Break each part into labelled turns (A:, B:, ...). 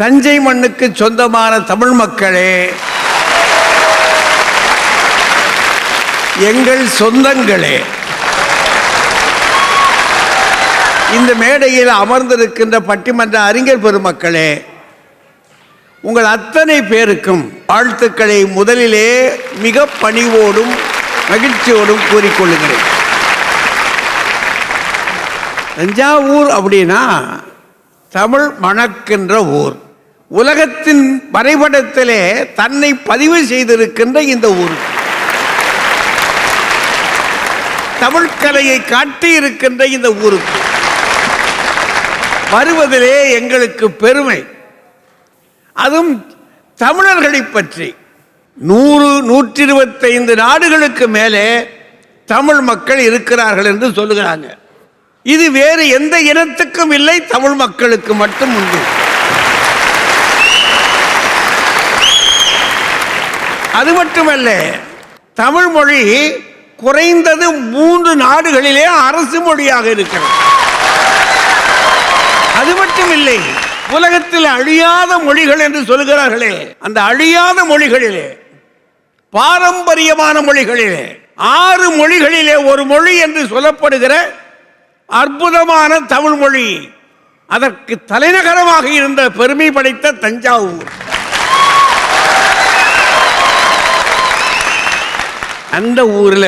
A: தஞ்சை மண்ணுக்கு சொந்தமான தமிழ் மக்களே, எங்கள் சொந்தங்களே, இந்த மேடையில் அமர்ந்திருக்கின்ற பட்டிமன்ற அறிஞர் பெருமக்களே, உங்கள் அத்தனை பேருக்கும் வாழ்த்துக்களை முதலிலே மிக பணிவோடும் மகிழ்ச்சியோடும் கூறிக்கொள்ளுகிறேன். தஞ்சாவூர் அப்படின்னா தமிழ் மணக்கின்ற ஊர். உலகத்தின் வரைபடத்திலே தன்னை பதிவு செய்திருக்கின்ற இந்த ஊர், தமிழ் கலையை காட்டி இருக்கின்ற இந்த ஊருக்கு வருவதிலே எங்களுக்கு பெருமை. அதுவும் தமிழர்களை பற்றி 100-125 நாடுகளுக்கு மேலே தமிழ் மக்கள் இருக்கிறார்கள் என்று சொல்லுகிறாங்க. இது வேறு எந்த இனத்துக்கும் இல்லை, தமிழ் மக்களுக்கு மட்டும் உண்டு. அது மட்டுமல்ல, தமிழ் மொழி குறைந்தது 3 நாடுகளிலே அரசு மொழியாக இருக்கிறது. அது மட்டும் இல்லை, உலகத்தில் அழியாத மொழிகள் என்று சொல்கிறார்களே, அந்த அழியாத மொழிகளிலே, பாரம்பரியமான மொழிகளிலே, 6 மொழிகளிலே ஒரு மொழி என்று சொல்லப்படுகிற அற்புதமான தமிழ் மொழி, அதற்கு தலைநகரமாக இருந்த பெருமை படைத்த தஞ்சாவூர். அந்த ஊரில்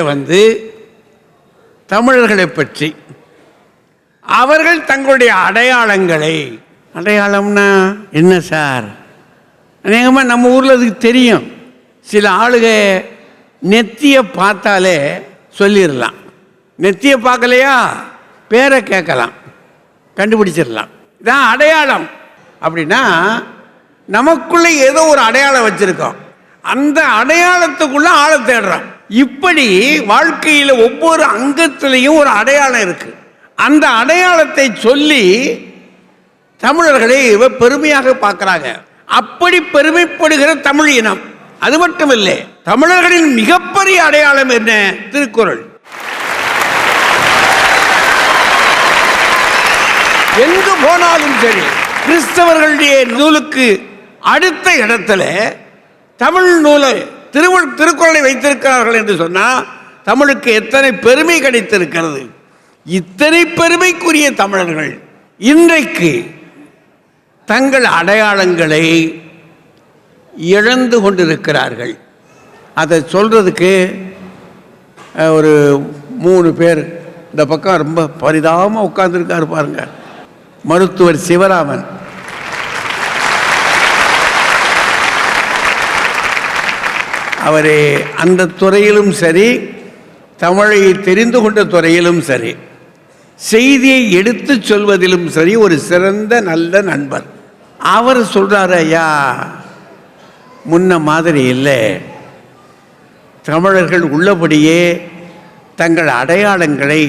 A: தமிழர்களை பற்றி அவர்கள் தங்களுடைய அடையாளங்களை, அடையாளம்னா என்ன சார், அநேகமாக நம்ம ஊரில் அதுக்கு தெரியும். சில ஆளுக நெத்தியை பார்த்தாலே சொல்லிடலாம். நெத்தியை பார்க்கலையா, பேரை கேட்கலாம், கண்டுபிடிச்சிடலாம். இதான் அடையாளம். அப்படின்னா நமக்குள்ள ஏதோ ஒரு அடையாளம் வச்சிருக்கோம், அந்த அடையாளத்துக்குள்ள ஆளை தேடுறோம். இப்படி வாழ்க்கையில் ஒவ்வொரு அங்கத்திலையும் ஒரு அடையாளம் இருக்கு. அந்த அடையாளத்தை சொல்லி தமிழர்களை பெருமையாக பார்க்கிறாங்க. அப்படி பெருமைப்படுகிற தமிழ் இனம். அது மட்டுமில்லை, தமிழர்களின் மிகப்பெரிய அடையாளம் என்ன? திருக்குறள். எங்கு போனாலும் சரி, கிறிஸ்தவர்களுடைய நூலுக்கு அடுத்த இடத்துல தமிழ் நூலை, திருக்குறளை வைத்திருக்கிறார்கள் என்று சொன்னால் தமிழுக்கு எத்தனை பெருமை கிடைத்திருக்கிறது. இத்தனை பெருமைக்குரிய தமிழர்கள் இன்றைக்கு தங்கள் அடையாளங்களை இழந்து கொண்டிருக்கிறார்கள். அதை சொல்றதுக்கு ஒரு 3 பேர் இந்த பக்கம் ரொம்ப பரிதாபமாக உட்கார்ந்துருக்காரு பாருங்க. மருத்துவர் சிவராமன், அவர் அந்த துறையிலும் சரி, தமிழை தெரிந்து கொண்ட துறையிலும் சரி, செய்தியை எடுத்து சொல்வதிலும் சரி ஒரு சிறந்த நல்ல நண்பர். அவர் சொல்றாரு, ஐயா முன்ன மாதிரி இல்லை, தமிழர்கள் உள்ளபடியே தங்கள் அடையாளங்களை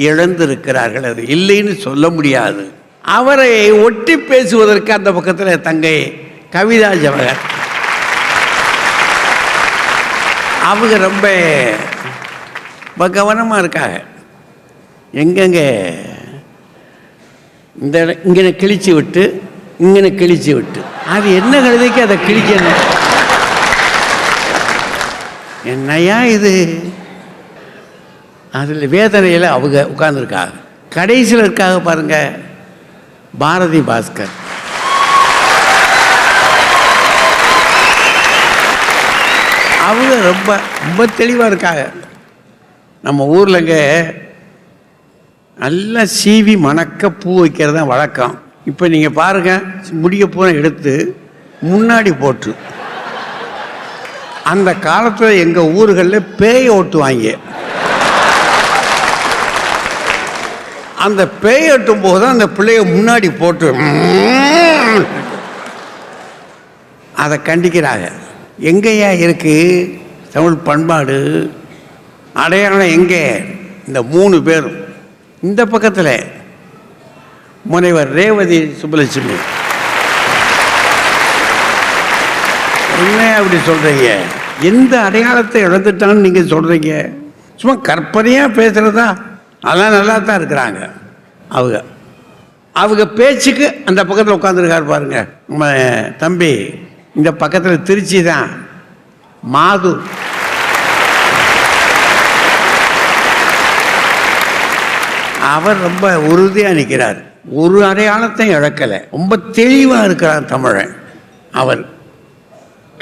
A: இழந்திருக்கிறார்கள், அது இல்லைன்னு சொல்ல முடியாது. அவரை ஒட்டி பேசுவதற்கு அந்த பக்கத்தில் தங்கை கவிதா ஜவஹர், அவங்க ரொம்ப கவனமாக இருக்காங்க. எங்கெங்க இந்த இங்கே கிழிச்சு விட்டு இங்கே கிழிச்சு விட்டு, அது என்ன கழுதைக்கு அதை கிழிக்கணும், என்னையா இது? அதில் வேதனையில் அவங்க உட்கார்ந்துருக்காங்க. கடைசியில் இருக்காக பாருங்க பாரதி பாஸ்கர். அவங்க ரொம்ப ரொம்ப தெளிவாக இருக்காங்க. நம்ம ஊர்லங்க நல்லா சீவி மணக்க பூ வைக்கிறது தான் வழக்கம். இப்போ நீங்கள் பாருங்கள், முடிய பூனை எடுத்து முன்னாடி போட்டு, அந்த காலத்தில் எங்கள் ஊர்களில் பேயை ஓட்டுவாங்க. அந்த பேய் ஓட்டும் போது அந்த பிள்ளைய முன்னாடி போட்டு அதை கண்டிக்கிறாங்க. எங்கேயா இருக்கு தமிழ் பண்பாடு, அடையாளம் எங்கே? இந்த 3 பேரும். இந்த பக்கத்தில் முனைவர் ரேவதி சுப்புலட்சுமி, என்ன அப்படி சொல்றீங்க? எந்த அடையாளத்தை இழந்துட்டான்னு நீங்க சொல்றீங்க? சும்மா கற்பனையா பேசுறதா? அதெல்லாம் நல்லா தான் இருக்கிறாங்க அவங்க. அவங்க பேச்சுக்கு அந்த பக்கத்தில் உட்காந்துருக்காரு பாருங்க நம்ம தம்பி, இந்த பக்கத்தில் திருச்சி தான் மாது. அவர் ரொம்ப உறுதியாக நிற்கிறார், ஒரு அடையாளத்தையும் இழக்கலை, ரொம்ப தெளிவாக இருக்கிறார் தமிழன். அவர்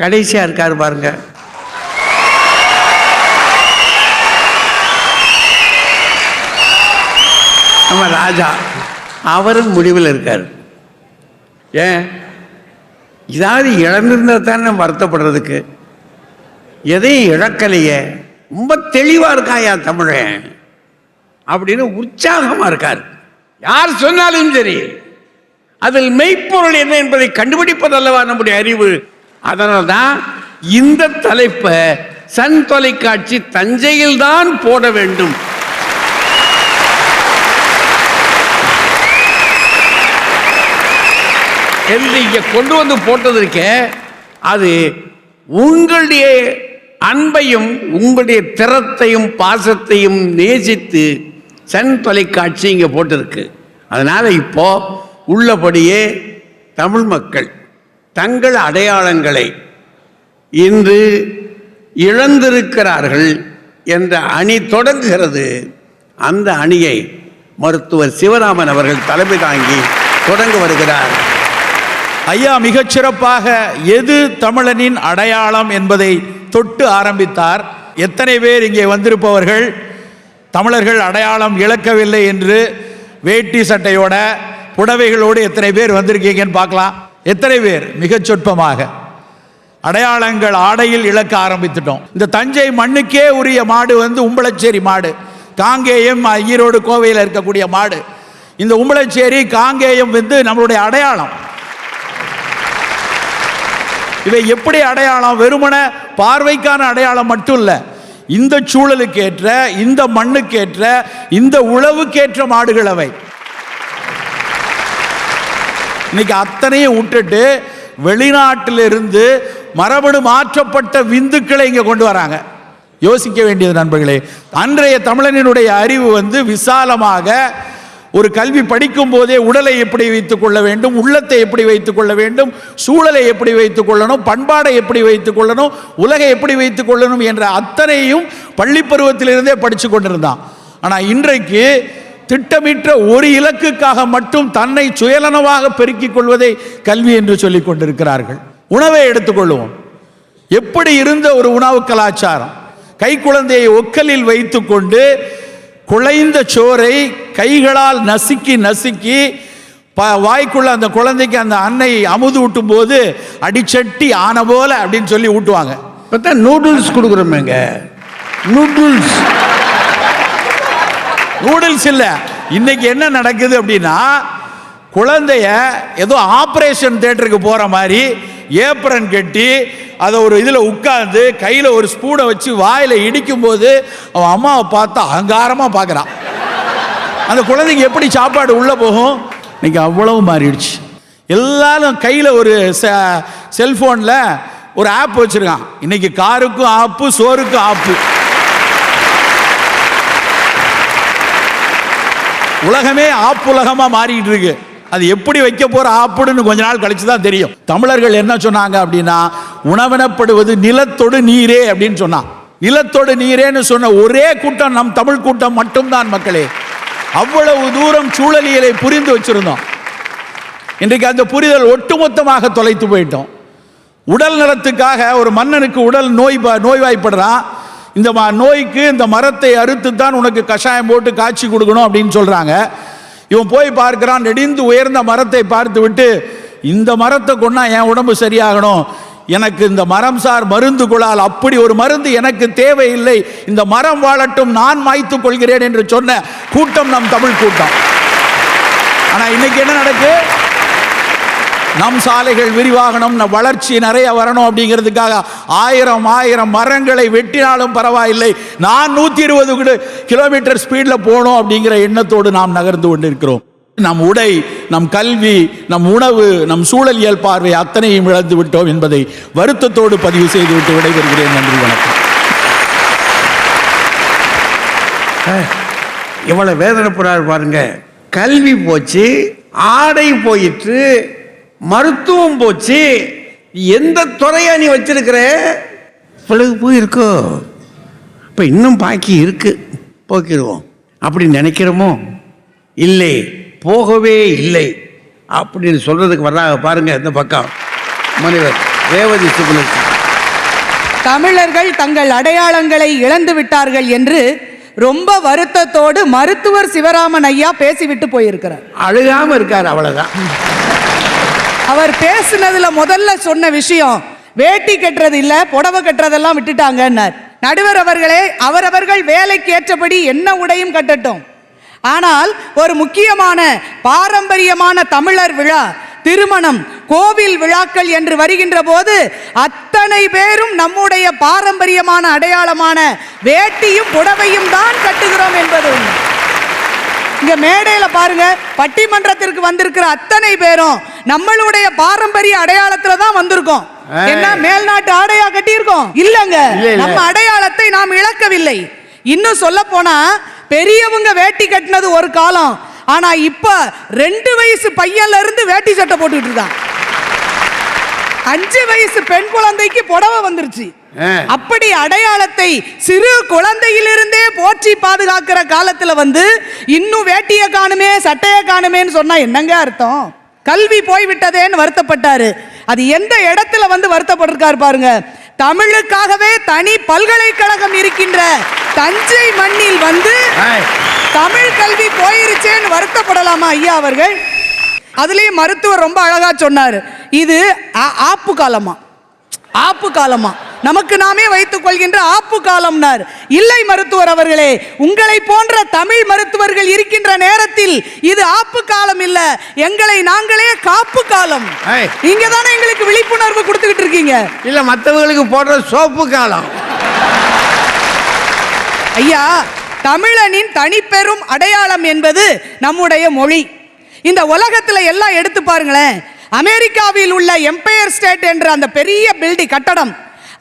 A: கடைசியாக இருக்கார் பாருங்க, நம்ம ராஜா, அவரும் முடிவில் இருக்கார். ஏன் இதாவது இழந்திருந்தா தானே வருத்தப்படுறதுக்கு, எதையும் இழக்கலையே, ரொம்ப தெளிவாக இருக்காயா தமிழன் அப்படின்னு உற்சாகமாக இருக்கார். யார் சொன்னாலும் சரி, அதில் மெய்ப்பொருள் என்ன என்பதை கண்டுபிடிப்பதல்லவா நம்முடைய அறிவு. அதனால் தான் இந்த தலைப்பை சன் தொலைக்காட்சி தஞ்சையில் தான் போட வேண்டும். என்று இங்கே கொண்டு வந்து போட்டதற்கு அது உங்களுடைய அன்பையும் உங்களுடைய திறத்தையும் பாசத்தையும் நேசித்து சன் தொலைக்காட்சி இங்கே போட்டிருக்கு. அதனால் இப்போ உள்ளபடியே தமிழ் மக்கள் தங்கள் அடையாளங்களை இன்று இழந்திருக்கிறார்கள் என்ற அணி தொடங்குகிறது. அந்த அணியை மருத்துவர் சிவராமன் அவர்கள் தலைமை தாங்கி தொடங்க வருகிறார்.
B: ஐயா மிகச்சிறப்பாக எது தமிழனின் அடையாளம் என்பதை தொட்டு ஆரம்பித்தார். எத்தனை பேர் இங்கே வந்திருப்பவர்கள் தமிழர்கள் அடையாளம் இழக்கவில்லை என்று வேட்டி சட்டையோட புடவைகளோடு எத்தனை பேர் வந்திருக்கீங்கன்னு பார்க்கலாம். எத்தனை பேர்? மிகச் சொற்பமாக. அடையாளங்கள் ஆடையில் இழக்க ஆரம்பித்துட்டோம். இந்த தஞ்சை மண்ணுக்கே உரிய மாடு உம்பளச்சேரி மாடு, காங்கேயம் ஈரோடு கோவையில் இருக்கக்கூடிய மாடு. இந்த உம்பளச்சேரி காங்கேயம் நம்மளுடைய அடையாளம். இவை எப்படி அடையாளம்? வெறுமன பார்வைக்கான அடையாளம் மட்டும் இல்லை, இந்த சூழலுக்கேற்ற, இந்த மண்ணுக்கேற்ற, இந்த உழவுக்கேற்ற மாடுகள் அவை. இன்னைக்கு அத்தனையும் விட்டுட்டு வெளிநாட்டிலிருந்து மரபணு மாற்றப்பட்ட விந்துக்களை இங்கே கொண்டு வராங்க. யோசிக்க வேண்டியது நண்பர்களே. அன்றைய தமிழனினுடைய அறிவு விசாலமாக ஒரு கல்வி படிக்கும் போதே உடலை எப்படி வைத்துக் கொள்ள வேண்டும், உள்ளத்தை எப்படி வைத்துக் கொள்ள வேண்டும், சூழலை எப்படி வைத்துக் கொள்ளணும், பண்பாடை எப்படி வைத்துக் கொள்ளணும், உலகை எப்படி வைத்துக் கொள்ளணும் என்ற அத்தனையும் பள்ளி பருவத்திலிருந்தே படித்து கொண்டிருந்தான். ஆனால் இன்றைக்கு திட்டமிட்ட ஒரு இலக்குக்காக மட்டும் தன்னை சுயநலமாக பெருக்கிக் கொள்வதை கல்வி என்று சொல்லிக் கொண்டிருக்கிறார்கள். உணவை எடுத்துக்கொள்வோம். எப்படி இருந்த ஒரு உணவு கலாச்சாரம், கை குழந்தையை ஒக்கலில் வைத்து கொண்டு குழைந்த சோறை கைகளால் நசுக்கி நசுக்கி வாய்க்குள்ள அந்த குழந்தைக்கு அந்த அன்னை அமுது ஊட்டும் போது அடிச்சட்டி ஆன போல அப்படின்னு சொல்லி ஊட்டுவாங்க.
A: பார்த்தா நூடுல்ஸ் கொடுக்குறோமேங்க, நூடுல்ஸ்
B: நூடுல்ஸ் இல்லை. இன்னைக்கு என்ன நடக்குது அப்படின்னா, குழந்தைய ஏதோ ஆப்ரேஷன் தியேட்டருக்கு போற மாதிரி ஏப்ரன் கட்டி அதை ஒரு இதில் உட்கார்ந்து கையில் ஒரு ஸ்பூனை வச்சு வாயில் இடிக்கும் போது அவன் அம்மாவை பார்த்தா அகங்காரமாக பார்க்குறான். அந்த குழந்தைக்கு எப்படி சாப்பாடு உள்ளே போகும்? இன்னைக்கு அவ்வளவு மாறிடுச்சு. எல்லாரும் கையில் ஒரு செல்ஃபோனில் ஒரு ஆப் வச்சுருக்கான். இன்னைக்கு காருக்கும் ஆப்பு, சோறுக்கும் ஆப்பு. உலகமே ஆப்புலகமாக மாறிட்டு இருக்கு. அது எப்படி வைக்க போற ஆப்புன்னு கொஞ்ச நாள் கழிச்சு தான் தெரியும். தமிழர்கள் என்ன சொன்னாங்க அப்படின்னா, உணவெனப்படுவது நிலத்தோடு நீரே அப்படின்னு சொன்னான். நிலத்தோடு நீரேன்னு சொன்ன ஒரே கூட்டம் நம் தமிழ் கூட்டம் மட்டும்தான் மக்களே. அவ்வளவு தூரம் சூழலியலை புரிந்து வச்சிருந்தோம். இன்றைக்கு அந்த புரிதல் ஒட்டுமொத்தமாக தொலைத்து போயிட்டோம். உடல் நலத்துக்காக ஒரு மன்னனுக்கு உடல் நோய்வாய்ப்படுறான். இந்த நோய்க்கு இந்த மரத்தை அறுத்து தான் உனக்கு கஷாயம் போட்டு காய்ச்சி கொடுக்கணும் அப்படின்னு சொல்றாங்க. இவன் போய் பார்க்கிறான், நெடிந்து உயர்ந்த மரத்தை பார்த்து விட்டு, இந்த மரத்தை கொண்டா என் உடம்பு சரியாகணும், எனக்கு இந்த மரம் சார் மருந்து கொள்ளால், அப்படி ஒரு மருந்து எனக்கு தேவையில்லை, இந்த மரம் வாழட்டும், நான் மாய்த்துக் கொள்கிறேன் என்று சொன்ன கூட்டம் நம் தமிழ் கூட்டம். ஆனா இன்னைக்கு என்ன நடக்கு? நம் சாலைகள் விரிவாகணும், நம் வளர்ச்சி நிறைய வரணும் அப்படிங்கிறதுக்காக ஆயிரம் மரங்களை வெட்டினாலும் பரவாயில்லை, நான் 120 கிலோமீட்டர் ஸ்பீடில் போகணும் அப்படிங்கிற எண்ணத்தோடு நாம் நகர்ந்து கொண்டிருக்கிறோம். நம் உடை, நம் கல்வி, நம் உணவு, நம் சூழலியல் பார்வை அத்தனையும் இழந்து விட்டோம் என்பதை வருத்தத்தோடு பதிவு செய்துவிட்டு விடைபெறுகிறேன். நன்றி, வணக்கம்.
A: எவ்வளவு வேதனைப்படுறாரு பாருங்க. கல்வி போச்சு, ஆடை போயிற்று, மருத்துவம் போச்சு, எந்த துறையா நீ வச்சிருக்கிற? இவ்வளவு போயிருக்கோ, இப்போ இன்னும் பாக்கி இருக்கு, போக்கிடுவோம் அப்படி நினைக்கிறோமோ? இல்லை, போகவே இல்லை அப்படின்னு சொல்றதுக்கு வர்றாங்க பாருங்க. இந்த பக்கம் முனைவர் ரேவதி சுப்புலட்சுமி.
C: தமிழர்கள் தங்கள் அடையாளங்களை இழந்து விட்டார்கள் என்று ரொம்ப வருத்தத்தோடு மருத்துவர் சிவராமன் ஐயா பேசிவிட்டு போயிருக்கிறார்.
A: அழுகாம இருக்கார், அவ்வளவுதான்.
C: அவர் பேசுனதுல முதல்ல சொன்ன விஷயம் வேட்டி கட்டுறது இல்ல, புடவை கட்டுறதெல்லாம் விட்டுட்டாங்கன்னார். நடுவர் அவர்களே, அவரவர்கள் வேலைக்கு ஏற்றபடி என்ன உடையும் கட்டட்டும். ஆனால் ஒரு முக்கியமான பாரம்பரியமான தமிழர் விழா, திருமணம், கோவில் விழாக்கள் என்று வருகின்ற போது அத்தனை பேரும் நம்முடைய பாரம்பரியமான அடையாளமான வேட்டியும் புடவையும் தான் கட்டுகிறோம் என்பது உண்மை. இங்க மேடையில பாருங்க, பட்டிமன்றத்திற்கு வந்திருக்கிற அத்தனை பேரும் நம்மளுடைய பாரம்பரிய அடையாளத்துல தான் வந்திருக்கோம். என்ன மேல்நாட்டு ஆடையா கட்டியிருக்கோம்? இல்லங்க, நம்ம அடையாளத்தை நாம் இழக்கவில்லை. இன்னும் சொல்ல போனா பெரியவங்க வேட்டி கட்டினது ஒரு காலம், ஆனா இப்ப 2 வயசு பையன்ல இருந்து வேட்டி சட்டை போட்டுட்டு இருக்கான். 5 வயசு பெண் குழந்தைக்கு புடவை வந்துருச்சு. அப்படி அடையாளத்தை சிறு குழந்தையிலிருந்தே போற்றி பாதுகாக்கிற காலத்துல இன்னும் வேட்டிய காணுமே சட்டைய காணுமேன்னு சொன்னா என்னங்க அர்த்தம்? கல்வி போய்விட்டதேன்னு வருத்தப்பட்டாரு. அது எந்த இடத்துல வருத்தப்பட்டிருக்காரு பாருங்க. தமிழுக்காகவே தனி பல்கலைக்கழகம் இருக்கின்ற தஞ்சை மண்ணில் தமிழ் கல்வி போயிருச்சேன்னு வருத்தப்படலாமா ஐயா அவர்கள்? அதுலயும் மருத்துவர் ரொம்ப அழகா சொன்னாரு, இது ஆப்பு காலமா, ஆப்பு காலமா, நமக்கு நாமே வைத்துக் கொள்கின்ற ஆப்பு காலம்னார். இல்லை மருத்துவர் அவர்களே, உங்களை போன்ற தமிழ் மருத்துவர்கள் இருக்கின்ற நேரத்தில் இது ஆப்பு காலம் இல்ல, எங்களை நாங்களே காப்பு காலம். நீங்க தானே எங்களுக்கு விழிப்புணர்வு கொடுத்துக்கிட்டு இருக்கீங்க.
A: இல்ல, மற்றவர்களுக்கு போடுற சோப்பு காலம்.
C: ஐயா, தமிழனின் தனிப்பெரும் அடையாளம் என்பது நம்முடைய மொழி. இந்த உலகத்துல எல்லாம் எடுத்து பாருங்களேன். அமெரிக்காவில் உள்ள எம்பயர் ஸ்டேட் என்ற அந்த பெரிய பில்டிங் கட்டடம்,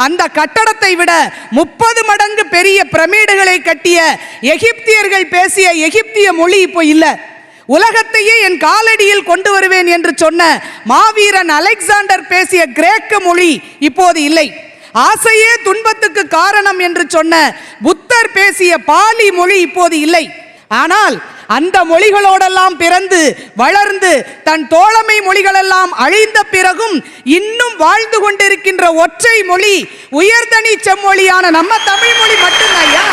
C: அந்த கட்டடத்தை விட 30 மடங்கு பெரிய பிரமிடுகளை கட்டிய எகிப்தியர்கள் பேசிய எகிப்திய மொழி இப்போ இல்ல. உலகத்தையே என் காலடியில் கொண்டு வருவேன் என்று சொன்ன மாவீரன் அலெக்சாண்டர் பேசிய கிரேக்க மொழி இப்போது இல்லை. ஆசையே துன்பத்துக்கு காரணம் என்று சொன்ன புத்தர் பேசிய பாலி மொழி இப்போது இல்லை. ஆனால் அந்த மொழிகளோடெல்லாம் பிறந்து வளர்ந்து தன் தோழமை மொழிகளெல்லாம் அழிந்த பிறகும் இன்னும் வாழ்ந்து கொண்டிருக்கின்ற ஒற்றை மொழி உயர்தனி செம்மொழியான நம்ம தமிழ் மொழி மட்டும்தான்.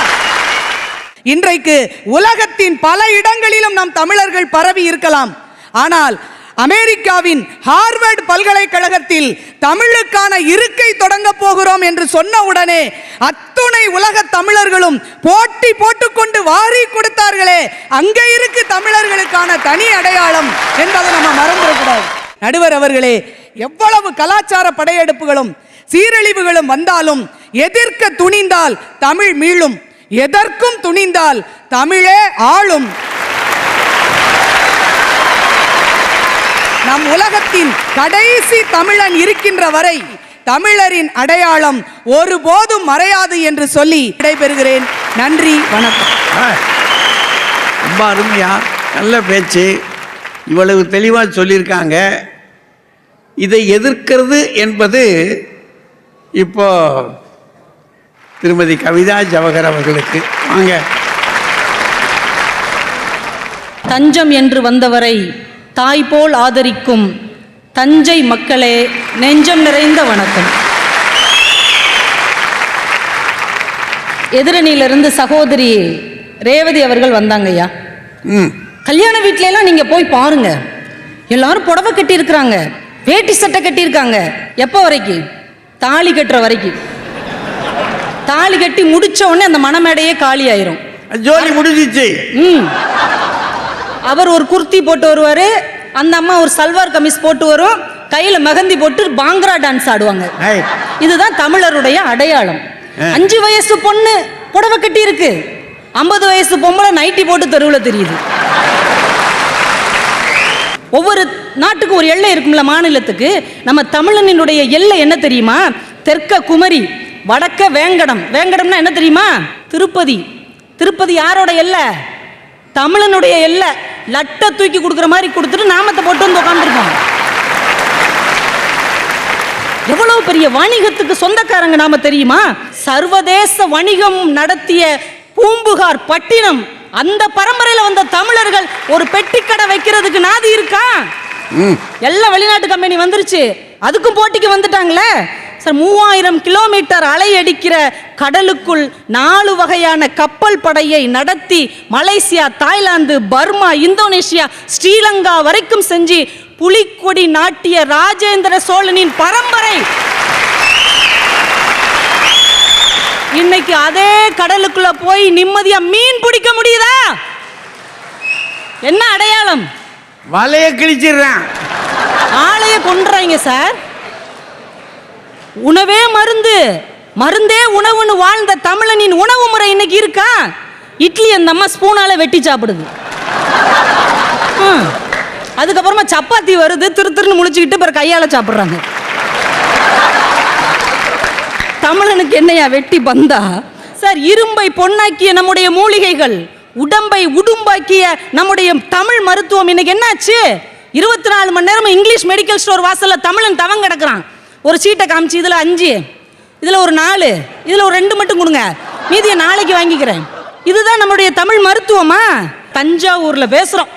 C: இன்றைக்கு உலகத்தின் பல இடங்களிலும் நம் தமிழர்கள் பரவி இருக்கலாம். ஆனால் அமெரிக்காவின் ஹார்வர்ட் பல்கலைக்கழகத்தில் தமிழுக்கான இருக்கை தொடங்க போகிறோம் என்று சொன்ன உடனே அத்துணை உலக தமிழர்களும் போட்டி போட்டுக்கொண்டு வாரி கொடுத்தார்களே, அங்க இருக்கு தமிழர்களுக்கான தனி அடையாளம் என்பதை நம்ம மறந்துடக்கூடாது. நடுவர் அவர்களே, எவ்வளவு கலாச்சார படையெடுப்புகளும் சீரழிவுகளும் வந்தாலும் எதிர்க்க துணிந்தால் தமிழ் மீளும், எதற்கும் துணிந்தால் தமிழே ஆளும். நம் உலகத்தின் கடைசி தமிழன் இருக்கின்ற வரை தமிழரின் அடையாளம் ஒருபோதும் மறையாது என்று சொல்லி விடைபெறுகிறேன். நன்றி, வணக்கம்.
A: ரொம்ப அருமையா, நல்ல பேச்சு, இவ்வளவு தெளிவாக சொல்லியிருக்காங்க. இதை எதிர்க்கிறது என்பது இப்போ திருமதி கவிதா ஜவஹர் அவர்களுக்கு. வாங்க.
D: தஞ்சம் என்று வந்தவரை தாய் போல் ஆதரிக்கும் தஞ்சை மக்களே, நெஞ்சம் நிறைந்த வணக்கம். எதிரணியிலிருந்து சகோதரி ரேவதி அவர்கள் வந்தாங்க ஐயா. கல்யாண வீட்ல எல்லாம் நீங்க போய் பாருங்க, எல்லாரும் புடவை கட்டி இருக்கிறாங்க, வேட்டி சட்டை கட்டி இருக்காங்க. எப்போ வரைக்கும்? தாலி கட்டுற வரைக்கும். தாலி கட்டி முடிச்ச உடனே அந்த மணமேடையே காலி ஆயிரும்.
A: ஜோலி முடிஞ்சிச்சு.
D: அவர் ஒரு குர்த்தி போட்டு வருவாரு, அந்த அம்மா ஒரு சல்வார் கமிஸ் போட்டு வரும், கையில மெஹந்தி போட்டு பாங்கரா டான்ஸ் ஆடுவாங்க. இதுதான் தமிழருடைய அடையாளம். 5 வயசு பொண்ணு புடவை கட்டி இருக்கு, 50 வயசு பொம்பளை நைட்டி போட்டு தெருவில் தெரியுது. ஒவ்வொரு நாட்டுக்கு ஒரு எல்லை இருக்கும்ல, மாநிலத்துக்கு. நம்ம தமிழனினுடைய எல்லை என்ன தெரியுமா? தெற்க குமரி, வடக்க வேங்கடம். வேங்கடம்னா என்ன தெரியுமா? திருப்பதி. திருப்பதி யாரோட எல்லை? தமிழனுடைய எல்லை. லட்டை தூக்கி கொடுக்குற மாதிரி கொடுத்துட்டு நாமத்தை போட்டு வந்து உட்காந்துருக்கோம். எவ்வளவு பெரிய வணிகத்துக்கு சொந்தக்காரங்க நாம தெரியுமா? சர்வதேச வணிகம் நடத்திய பூம்புகார் பட்டினம், அந்த பரம்பரையில் வந்த தமிழர்கள் ஒரு பெட்டிக்கடை வைக்கிறதுக்கு நாதி இருக்கா? எல்லாம் வெளிநாட்டு கம்பெனி வந்துருச்சு, அதுக்கும் போட்டிக்கு வந்துட்டாங்களே சார். 3000 கிலோமீட்டர் அலை அடிக்கிற கடலுக்குள் 4 வகையான கப்பல் படையை நடத்தி Malaysia, Thailand, Burma, Indonesia, Sri Lanka வரைக்கும் செஞ்சு புலிக்கொடி நாட்டிய ராஜேந்திர சோழனின் பரம்பரை இன்னைக்கு அதே கடலுக்குள்ள போய் நிம்மதியா மீன் பிடிக்க முடியுதா? என்ன அடையாளம்?
A: வலைய கிழிச்சிடுறேன்,
D: ஆளைய கொன்றாங்க சார். உணவே மருந்து, மருந்தே உணவுன்னு வாழ்ந்த தமிழனின் உணவு முறை இன்னைக்கு இருக்கா? இட்லி அந்த அம்மா ஸ்பூனால வெட்டி சாப்பிடுது. அதுக்கப்புறமா சப்பாத்தி வருது, திருன்னு முழிச்சுக்கிட்டு பிறகு கையால சாப்பிடுறாங்க. தமிழனுக்கு என்னையா வெட்டி பந்தா சார்? இரும்பை பொன்னாக்கிய நம்முடைய மூலிகைகள், உடம்பை உடும்பாக்கிய நம்முடைய தமிழ் மருத்துவம் இன்னைக்கு என்னாச்சு? 24 மணி நேரம் இங்கிலீஷ் மெடிக்கல் ஸ்டோர் வாசல்ல தமிழன் தவம் கிடக்குறான். ஒரு சீட்டை காமிச்சு இதுல 5, இதுல ஒரு 4, இதுல ஒரு 2 மட்டும் கொடுங்க, மீதியை நாளைக்கு வாங்கிக்கிறேன். இதுதான் நம்முடைய தமிழ் மருத்துவமா? தஞ்சாவூர்ல பேசுறோம்,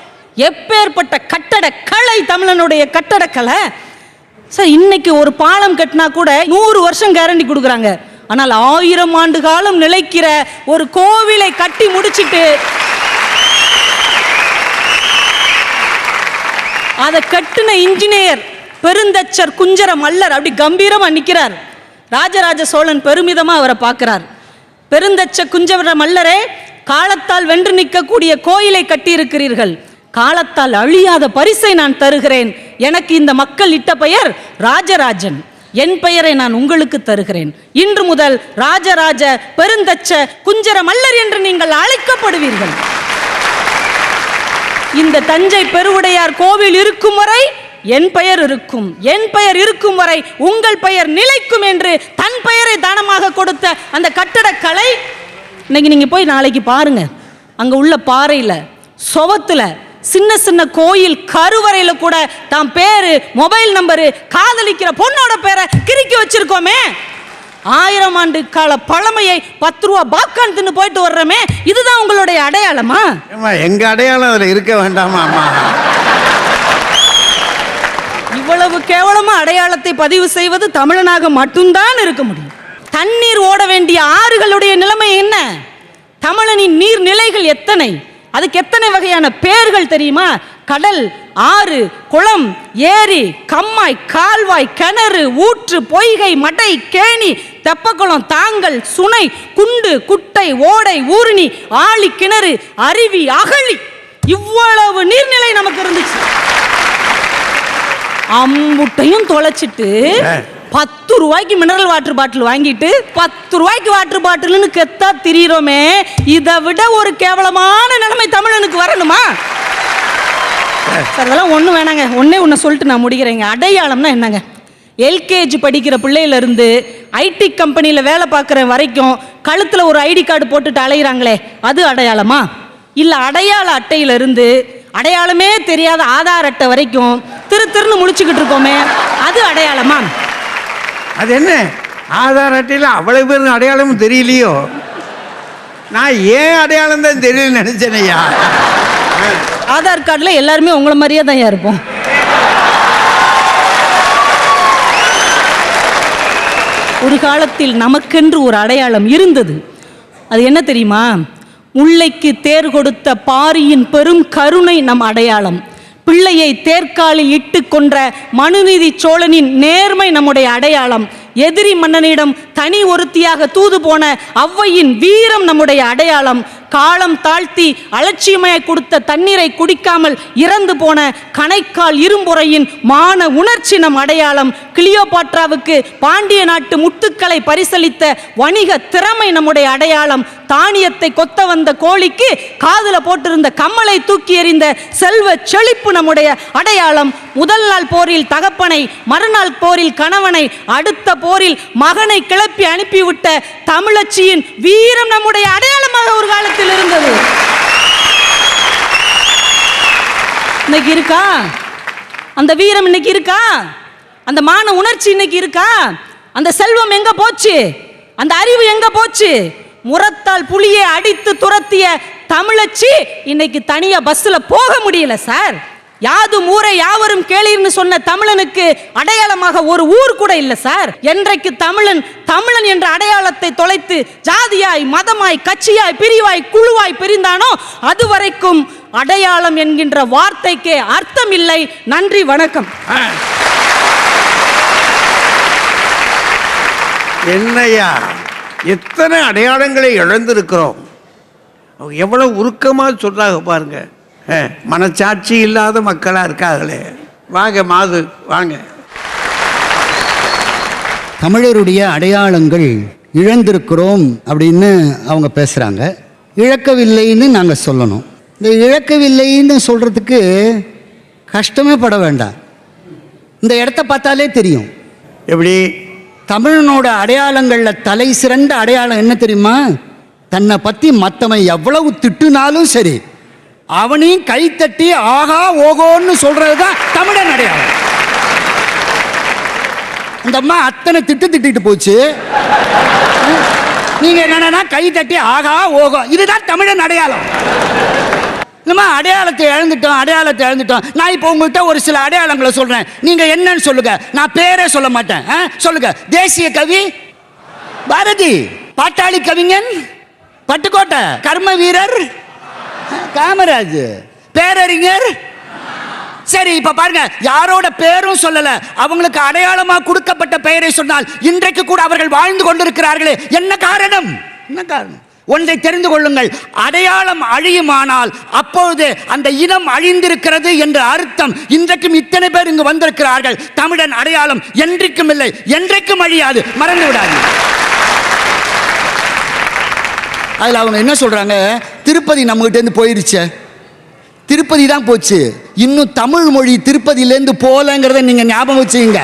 D: எப்பேற்பட்ட கட்டட கலை தமிழனுடைய கட்டடக்கலை சார். இன்னைக்கு ஒரு பாலம் கட்டினா கூட 100 வருஷம் கேரண்டி கொடுக்குறாங்க. ஆனால் 1000 ஆண்டு காலம் நிலைக்கிற ஒரு கோவிலை கட்டி முடிச்சிட்டு அதை கட்டின இன்ஜினியர் பெருந்தச்சர் குஞ்சர மல்லர் அப்படி கம்பீரமா நிற்கிறார். ராஜராஜ சோழன் பெருமிதமா அவரை பார்க்கிறார். பெருந்தச்ச குஞ்சர மல்லரே, காலத்தால் வென்று நிற்கக்கூடிய கோயிலை கட்டியிருக்கிறீர்கள், காலத்தால் அழியாத பரிசை நான் தருகிறேன். எனக்கு இந்த மக்கள் இட்ட பெயர் ராஜராஜன், என் பெயரை நான் உங்களுக்கு தருகிறேன். இன்று முதல் ராஜராஜ பெருந்தச்ச குஞ்சர மல்லர் என்று நீங்கள் அழைக்கப்படுவீர்கள். இந்த தஞ்சை பெருவுடையார் கோவில் இருக்கும் வரை என் பெயர் இருக்கும், என் பெயர் இருக்கும் வரை உங்கள் பெயர் நிலைக்கும் என்று தன் பெயரை தானமாக கொடுத்த அந்த கட்டடக்கலை இன்னைக்கு நீங்க போய் நாளைக்கு பாருங்க. அங்க உள்ள பாறையில, சுவத்துல, சின்ன சின்ன கோயில் கருவறையில கூட தான் பேரு, மொபைல் நம்பரு, காதலிக்கிற பொண்ணோட பேரை கிறுக்கி வச்சிருக்கோமே. 1000 ஆண்டு கால பழமையை 10 ரூபா பாப்கார்ன் தின்னு போயிட்டு வர்றமே, இதுதான் உங்களுடைய அடையாளமா?
A: எங்க அடையாளம் அதுல இருக்க வேண்டாமா?
D: இவ்வளவு கேவலமா அடையாளத்தை பதிவு செய்வது தமிழனாக மட்டும்தான் இருக்க முடியும். தண்ணீர் ஓட வேண்டிய ஆறுகளுடைய நிலைமை என்ன? தமிழனின் நீர்நிலைகள் எத்தனை? அதுக்கு எத்தனை வகையான பெயர்கள் தெரியுமா? கடல், ஆறு, குளம், ஏரி, கம்மாய், கால்வாய், கிணறு, ஊற்று, பொய்கை, மடை, கேணி, தெப்பக்குளம், தாங்கல், சுனை, குண்டு, குட்டை, ஓடை, ஊருணி, ஆழி, கிணறு, அருவி, அகழி, இவ்வளவு நீர்நிலை நமக்கு இருந்துச்சு. அம்புட்டையும் தொலைச்சிட்டு 10 ரூபாய்க்கு மினரல் வாட்டர் பாட்டில் வாங்கிட்டு 10 ரூபாய்க்கு வாட்டர் பாட்டில்னு கெத்தா திரியிறோமே, இதை விட ஒரு கேவலமான நிலைமை தமிழனுக்கு வரணுமா? சார் அதெல்லாம் ஒன்றும் வேணாங்க. ஒன்று சொல்லிட்டு நான் முடிக்கிறேங்க. அடையாளம்னா என்னங்க? எல்கேஜி படிக்கிற பிள்ளையில இருந்து ஐடி கம்பெனியில் வேலை பார்க்குற வரைக்கும் கழுத்தில் ஒரு ஐடி கார்டு போட்டுட்டு அலையிறாங்களே, அது அடையாளமா? இல்லை அடையாள அட்டையிலிருந்து அடையாளமே தெரியாத ஆதார் அட்டை வரைக்கும் திருன்னு முழிச்சுக்கிட்டு இருக்கோமே, அது அடையாளமா?
A: அது என்ன ஆதார் அட்டையில் அவ்வளவு பேர் அடையாளமும் தெரியலையோ? நான் ஏன் அடையாளம் தான் தெரியல நினைச்சேனையா.
D: ஆதார் கார்டில் எல்லாருமே உங்களை மாதிரியே தான் இருப்போம். ஒரு காலத்தில் நமக்கென்று ஒரு அடையாளம் இருந்தது. அது என்ன தெரியுமா? முல்லைக்கு தேர் கொடுத்த பாரியின் பெரும் கருணை நம் அடையாளம். பிள்ளையை தேர்காலில் இட்டு கொன்ற மனுநீதி சோழனின் நேர்மை நம்முடைய அடையாளம். எதிரி மன்னனிடம் தனி ஒருத்தியாக தூது போன ஔவையின் வீரம் நம்முடைய அடையாளம். காலம் தாழ்த்தி அலட்சியமாய் கொடுத்த தண்ணீரை குடிக்காமல் இறந்து போன கணைக்கால் இரும்புறையின் மான உணர்ச்சி நம் அடையாளம். கிளியோபாட்ராவுக்கு பாண்டிய நாட்டு முத்துக்களை பரிசளித்த வணிக திறமை நம்முடைய அடையாளம். தானியத்தை கொத்த வந்த கோழிக்கு காதுல போட்டிருந்த கம்மலை தூக்கி எறிந்த செல்வ செழிப்பு நம்முடைய அடையாளம். முதல் நாள் போரில் தகப்பனை, மறுநாள் போரில் கணவனை, அடுத்த போரில் மகனை கிளப்பி அனுப்பிவிட்ட தமிழச்சியின் வீரம் நம்முடைய அடையாளமாக ஒரு காலத்தில் இருந்தது. இன்னைக்கு இருக்கா? அந்த வீரம் இன்னைக்கு இருக்கா? அந்த மான உணர்ச்சி இன்னைக்கு இருக்கா? அந்த செல்வம் எங்க போச்சு? அந்த அறிவு எங்க போச்சு? முரத்தால் புலியை அடித்து துரத்திய தமிழச்சி இன்னைக்கு தனியா பஸ்ல போக முடியல சார். யாதும் ஊரை யாவரும் கேளீர்னு சொன்ன தமிழனுக்கு அடையாளமாக ஒரு ஊர் கூட இல்ல சார். என்றைக்கு தமிழன் என்ற அடையாளத்தை தொலைத்து ஜாதியாய், மதமாய், கட்சியாய், பிரிவாய், குழுவாய் பிரிந்தானோ அதுவரைக்கும் அடையாளம் என்கின்ற வார்த்தைக்கு அர்த்தம் இல்லை. நன்றி, வணக்கம்.
A: என்னையா எத்தனை அடையாளங்களை இழந்திருக்கிறோம். எவ்வளவு உருக்கமா சொல்றாங்க பாருங்க. மனச்சாட்சி இல்லாத மக்களா இருக்காங்களே. வாங்க மாது, வாங்க.
E: தமிழருடைய அடையாளங்கள் இழந்திருக்கிறோம் அப்படின்னு அவங்க பேசுகிறாங்க. இழக்கவில்லைன்னு நாங்கள் சொல்லணும். இந்த இழக்கவில்லைன்னு சொல்கிறதுக்கு கஷ்டமே பட வேண்டாம். இந்த இடத்த பார்த்தாலே தெரியும்.
A: எப்படி?
E: தமிழனோட அடையாளங்களில் தலை சிறந்த அடையாளம் என்ன தெரியுமா? தன்னை பற்றி மற்றவன் எவ்வளவு திட்டுனாலும் சரி, அவனையும் கைத்தட்டி ஆகா ஓகோன்னு சொல்றது தான் தமிழன் அடையாளம். அந்த அம்மா அத்தனை திட்டிட்டு போச்சு, நீங்க என்னன்னா கை தட்டி ஆகா ஓகோ, இதுதான் தமிழன் அடையாளம். நம்ம அடையாளத்தை இழந்துட்டோம். நான் இப்போ உங்கள்கிட்ட ஒரு சில அடையாளங்களை சொல்றேன், நீங்க என்னன்னு சொல்லுங்க. நான் பேரே சொல்ல மாட்டேன், சொல்லுங்க. தேசிய கவி பாரதி, பாட்டாளி கவிஞன் பட்டுக்கோட்டை, கர்ம வீரர் காமராஜ், பேரறிஞர். சரி, இப்ப பாருங்க, யாரோட பேரும் சொல்லல, அவங்களுக்கு அடையாளமா கொடுக்கப்பட்ட பெயரை சொன்னால் இன்றைக்கு கூட அவர்கள் வாழ்ந்து கொண்டிருக்கிறார்களே. என்ன காரணம்? ஒன்றை தெரிந்து கொள்ளுங்கள், அடையாளம் அழியுமானால் அப்பொழுது அந்த இனம் அழிந்திருக்கிறது என்ற அர்த்தம். இன்றைக்கும் இத்தனை பேர் இங்கு வந்திருக்கிறார்கள். தமிழன் அடையாளம் என்றைக்கும் இல்லை, என்றைக்கும் அழியாது, மறந்து விடாது. அதில் அவங்க என்ன சொல்றாங்க, திருப்பதி நம்மகிட்ட இருந்து போயிருச்சு, திருப்பதி தான் போச்சு, இன்னும் தமிழ் மொழி திருப்பதியிலேருந்து போலங்கிறத நீங்க ஞாபகம் வச்சுங்க.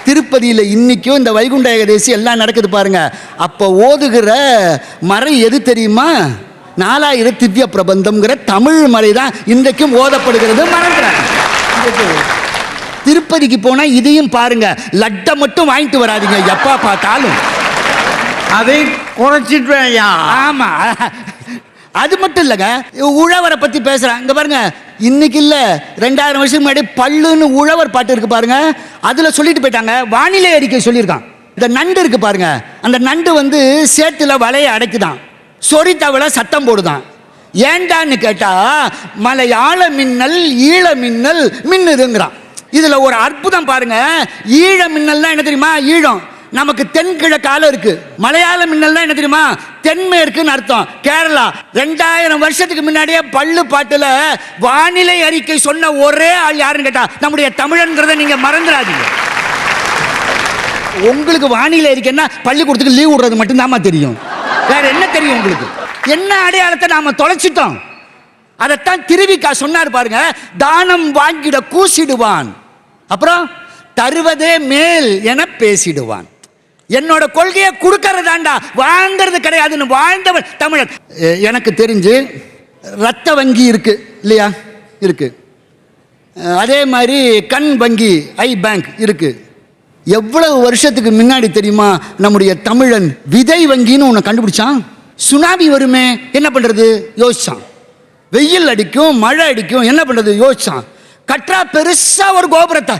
E: திருப்பதியில் இன்னைக்கும் இந்த வைகுண்ட ஏகாதசி எல்லாம் நடக்குது பாருங்க. அப்போ ஓதுகிற மறை எது தெரியுமா? 4000 திவ்ய பிரபந்தம்ங்கிற தமிழ் மறை தான் இன்றைக்கும் ஓதப்படுகிறது. மறந்துறாங்க. திருப்பதிக்கு போனா இதையும் பாருங்க, லட்டை மட்டும் வாங்கிட்டு வராதிங்க எப்பா பார்த்தாலும்.
A: அதை குறைச்சிட்டு.
E: ஆமா, அது மட்டும் இல்லைங்க, உழவரை பத்தி பேசுறேன். இங்க பாருங்க, இன்னைக்கு இல்ல 2000 வருஷம் முன்னாடி பல்லுன்னு உழவர் பாட்டு இருக்கு பாருங்க, அதுல சொல்லிட்டு போயிட்டாங்க. வானிலை அறிக்கை சொல்லியிருக்கான். இந்த நண்டு இருக்கு பாருங்க, அந்த நண்டு சேத்துல வலையை அடைக்குதான், சொறி தவளை சத்தம் போடுதான். ஏண்டான்னு கேட்டா மலையாள மின்னல் ஈழ மின்னல் மின்னுதுங்கிறான். இதுல ஒரு அற்புதம் பாருங்க. ஈழ மின்னல்னா என்ன தெரியுமா? ஈழம் நமக்கு தென்கிழக்கால இருக்கு. மலையாள மின்னல்னா என்ன தெரியுமா? தென்மேற்குன்னு அர்த்தம். கேரளா 2000 வருஷத்துக்கு முன்னாடியே பள்ளு பாட்டுல வானிலை அறிக்கை சொன்ன ஒரே ஆள் யாருன்னு கேட்டா நம்முடைய தமிழன்கிறத நீங்க மறந்துடாதீங்க. உங்களுக்கு வானிலை அறிக்கைன்னா பள்ளிக்கூடத்துக்கு லீவ் விடுறது மட்டும் தாமா தெரியும், வேற என்ன தெரியும் உங்களுக்கு? என்ன அடையாளத்தை நாம தொலைச்சிட்டோம். அதைத்தான் திருவிக்கா சொன்னார் பாருங்க, தானம் வாங்கிட கூசிடுவான், அப்புறம் தருவதே மேல் என பேசிடுவான். என்னோட கொள்கையை கொடுக்கறதாண்டா, வாழ்ந்துறது கிடையாதுன்னு வாழ்ந்தவன் தமிழன். எனக்கு தெரிஞ்சு ரத்த வங்கி இருக்கு இல்லையா? இருக்கு. அதே மாதிரி கண் வங்கி, ஐ பேங்க் இருக்கு. எவ்வளவு வருஷத்துக்கு முன்னாடி தெரியுமா நம்முடைய தமிழன் விதை வங்கின்னு ஒன்று கண்டுபிடிச்சான். சுனாமி வருமே என்ன பண்றது யோசிச்சான். வெயில் அடிக்கும், மழை அடிக்கும், என்ன பண்றது யோசிச்சான். கற்றா பெருசா ஒரு கோபுரத்தை,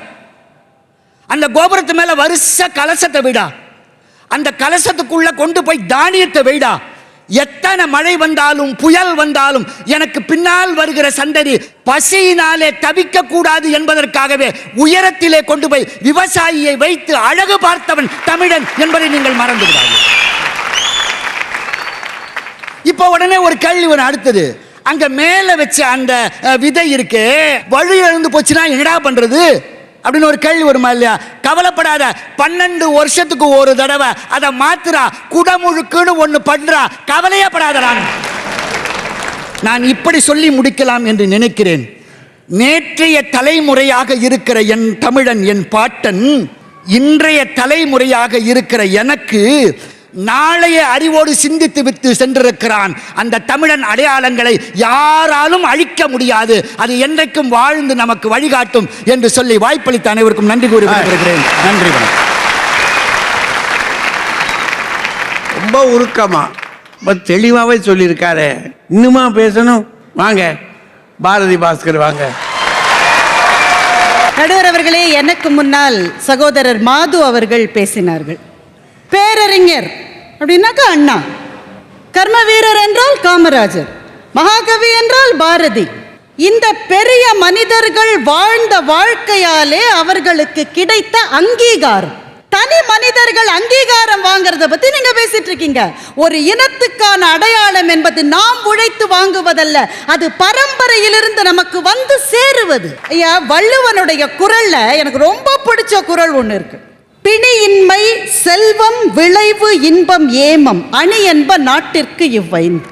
E: அந்த கோபுரத்து மேல வரிசை கலசத்தை வைடா, அந்த கலசத்துக்குள்ள கொண்டு போய் தானியத்தை வைடா. எத்தனை மழை வந்தாலும் புயல் வந்தாலும் எனக்கு பின்னால் வருகிற சந்ததி பசியினாலே தவிக்க கூடாது என்பதற்காகவே உயரத்திலே கொண்டு போய் விவசாயியை வைத்து அழகு பார்த்தவன் தமிழன் என்பதை நீங்கள் மறந்து விடாதீர்கள். இப்போ உடனே ஒரு கேள்வி வரும் அடுத்தது, அங்க மேல வச்ச அந்த விதை இருக்கு, வழி எழுந்து போச்சுன்னா என்னடா பண்றது அப்படின்னு ஒரு கேள்வி வருமா இல்லையா? கவலைப்படாத, 12 வருஷத்துக்கு ஒரு தடவை அதை மாத்துறா, குடமுழுக்குன்னு ஒண்ணு பண்றா, கவலையப்படாத. நான் இப்படி சொல்லி முடிக்கலாம் என்று நினைக்கிறேன். நேற்றைய தலைமுறையாக இருக்கிற என் தமிழன், என் பாட்டன், இன்றைய தலைமுறையாக இருக்கிற எனக்கு நாளைய அறிவோடு சிந்தித்து விட்டு சென்றிருக்கிறான். அந்த தமிழன் அடையாளங்களை யாராலும் அழிக்க முடியாது, அது என்றைக்கும் வாழ்ந்து நமக்கு வழிகாட்டும் என்று சொல்லி வாய்ப்பளித்த அனைவருக்கும் நன்றி கூறி விடைபெறுகிறேன். நன்றி.
A: ரொம்ப உருக்கமா ரொம்ப தெளிவாகவே சொல்லியிருக்காரு. இன்னுமா பேசணும்? வாங்க பாரதி பாஸ்கர் வாங்க.
F: நடுவர் அவர்களே, எனக்கு முன்னால் சகோதரர் மாது அவர்கள் பேசினார்கள். பேரறிஞர் அப்படின்னாக்கா அண்ணா, கர்ம வீரர் என்றால் காமராஜர், மகாகவி என்றால் பாரதி. இந்த பெரிய மனிதர்கள் வாழ்ந்த வாழ்க்கையாலே அவர்களுக்கு கிடைத்த அங்கீகாரம். தனி மனிதர்கள் அங்கீகாரம் வாங்குறத பத்தி நீங்க பேசிட்டு இருக்கீங்க. ஒரு இனத்துக்கான அடையாளம் என்பது நாம் உழைத்து வாங்குவதல்ல, அது பரம்பரையிலிருந்து நமக்கு வந்து சேருவது. ஐயா, வள்ளுவனுடைய குறள்ல எனக்கு ரொம்ப பிடிச்ச குறள் ஒண்ணு இருக்கு. பிணியின்மை செல்வம் விளைவு இன்பம் ஏமம் அணி என்ப நாட்டிற்கு இவ்வைந்து.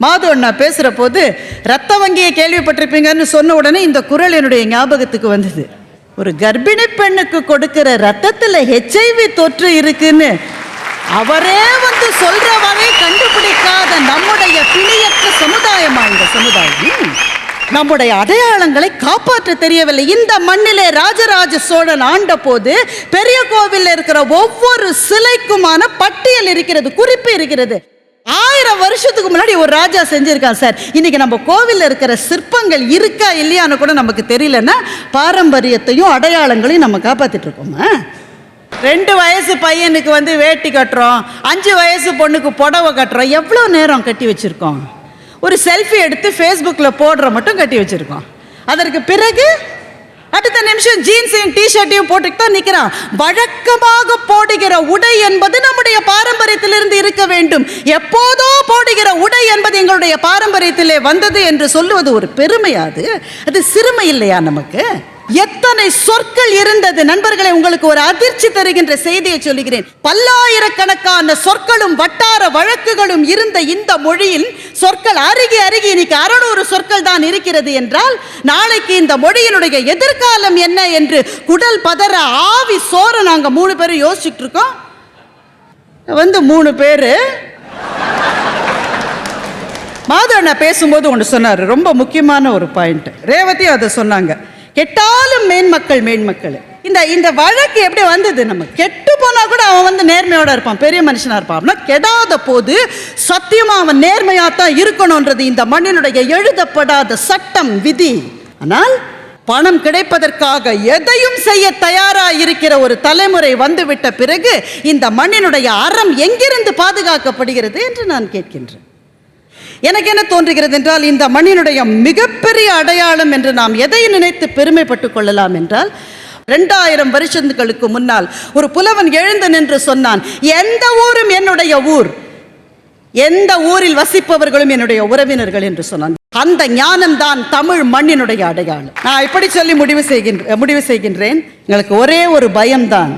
F: மாது அண்ணா பேசுற போது ரத்த வங்கியை கேள்விப்பட்டிருப்பீங்கன்னு சொன்ன உடனே இந்த குறள் என்னுடைய ஞாபகத்துக்கு வந்தது. ஒரு கர்ப்பிணி பெண்ணுக்கு கொடுக்கிற ரத்தத்தில் HIV தொற்று இருக்குன்னு அவரே வந்து சொல்ற வரை கண்டுபிடிக்காத நம்முடைய பிணியற்ற சமுதாயமா இந்த சமுதாயம். நம்முடைய அடையாளங்களை காப்பாற்ற தெரியவில்லை. இந்த மண்ணிலே ராஜராஜ சோழன் ஆண்ட போது பெரிய கோவில் இருக்கிற ஒவ்வொரு சிலைக்குமான பட்டியல் இருக்கிறது, குறிப்பு இருக்கிறது. 1000 வருஷத்துக்கு முன்னாடி ஒரு ராஜா செஞ்சிருக்கான் சார். இன்னைக்கு நம்ம கோவில்ல இருக்கிற சிற்பங்கள் இருக்கா இல்லையான்னு கூட நமக்கு தெரியலன்னா பாரம்பரியத்தையும் அடையாளங்களையும் நம்ம காப்பாத்திட்டு இருக்கோமா? 2 வயசு பையனுக்கு வந்து வேட்டி கட்டுறோம், 5 வயசு பொண்ணுக்கு புடவை கட்டுறோம். எவ்வளோ நேரம் கட்டி வச்சிருக்கோம்? ஒரு செல்ஃபி எடுத்து ஃபேஸ்புக்கில் போடுற மட்டும் கட்டி வச்சிருக்கோம். அதற்கு பிறகு அடுத்த நிமிஷம் ஜீன்ஸையும் டிஷர்ட்டையும் போட்டுட்டு தான் நிற்கிறான். வழக்கமாக போடுகிற உடை என்பது நம்முடைய பாரம்பரியத்திலிருந்து இருக்க வேண்டும். எப்போதோ போடுகிற உடை என்பது எங்களுடைய பாரம்பரியத்திலே வந்தது என்று சொல்லுவது ஒரு பெருமையாது, அது சிறுமை இல்லையா நமக்கு? எத்தனை சொற்கள் இருந்தது நண்பர்களை. உங்களுக்கு ஒரு அதிர்ச்சி தருகின்ற செய்தியை சொல்லுகிறேன். பல்லாயிரக்கணக்கான சொற்களும் வட்டார வழக்குகளும் இருந்த இந்த மொழியில் சொற்கள் அருகி அருகி இன்னைக்கு 600 சொற்கள் தான் இருக்கிறது என்றால் நாளைக்கு இந்த மொழியினுடைய எதிர்காலம் என்ன என்று குடல் பதற ஆவி சோற நாங்க 3 பேரும் யோசிச்சுட்டு இருக்கோம். வந்து 3 பேரு மாதவண்ணா பேசும்போது ஒன்று சொன்னார், ரொம்ப முக்கியமான ஒரு பாயிண்ட். ரேவதி அதை சொன்னாங்க, கெட்டாலும் மேன்மக்கள் மேன்மக்கள். இந்த வழக்கு எப்படி வந்தது? நம்ம கெட்டு போனா கூட அவன் வந்து நேர்மையோட இருப்பான், பெரிய மனுஷனா இருப்பான். அப்படின்னா கெடாத போது சத்தியமா அவன் நேர்மையா தான் இருக்கணும்ன்றது இந்த மண்ணினுடைய எழுதப்படாத சட்டம், விதி. ஆனால் பணம் கிடைப்பதற்காக எதையும் செய்ய தயாரா இருக்கிற ஒரு தலைமுறை வந்துவிட்ட பிறகு இந்த மண்ணினுடைய அறம் எங்கிருந்து பாதுகாக்கப்படுகிறது என்று நான் கேட்கின்றேன். எனக்கு என்ன தோன்றுகிறது என்றால், இந்த மண்ணினுடைய மிகப்பெரிய அடையாளம் என்று நாம் எதை நினைத்து பெருமைப்பட்டுக் கொள்ளலாம் என்றால், 2000 வருஷங்களுக்கு முன்னால் ஒரு புலவன் எழுந்து நின்று சொன்னான், எந்த ஊரும் என்னுடைய ஊர், எந்த ஊரில் வசிப்பவர்களும் என்னுடைய உறவினர்கள் என்று சொன்னான். அந்த ஞானம் தான் தமிழ் மண்ணினுடைய அடையாளம். நான் இப்படி சொல்லி முடிவு செய்கின்றேன். எங்களுக்கு ஒரே ஒரு பயம்தான்,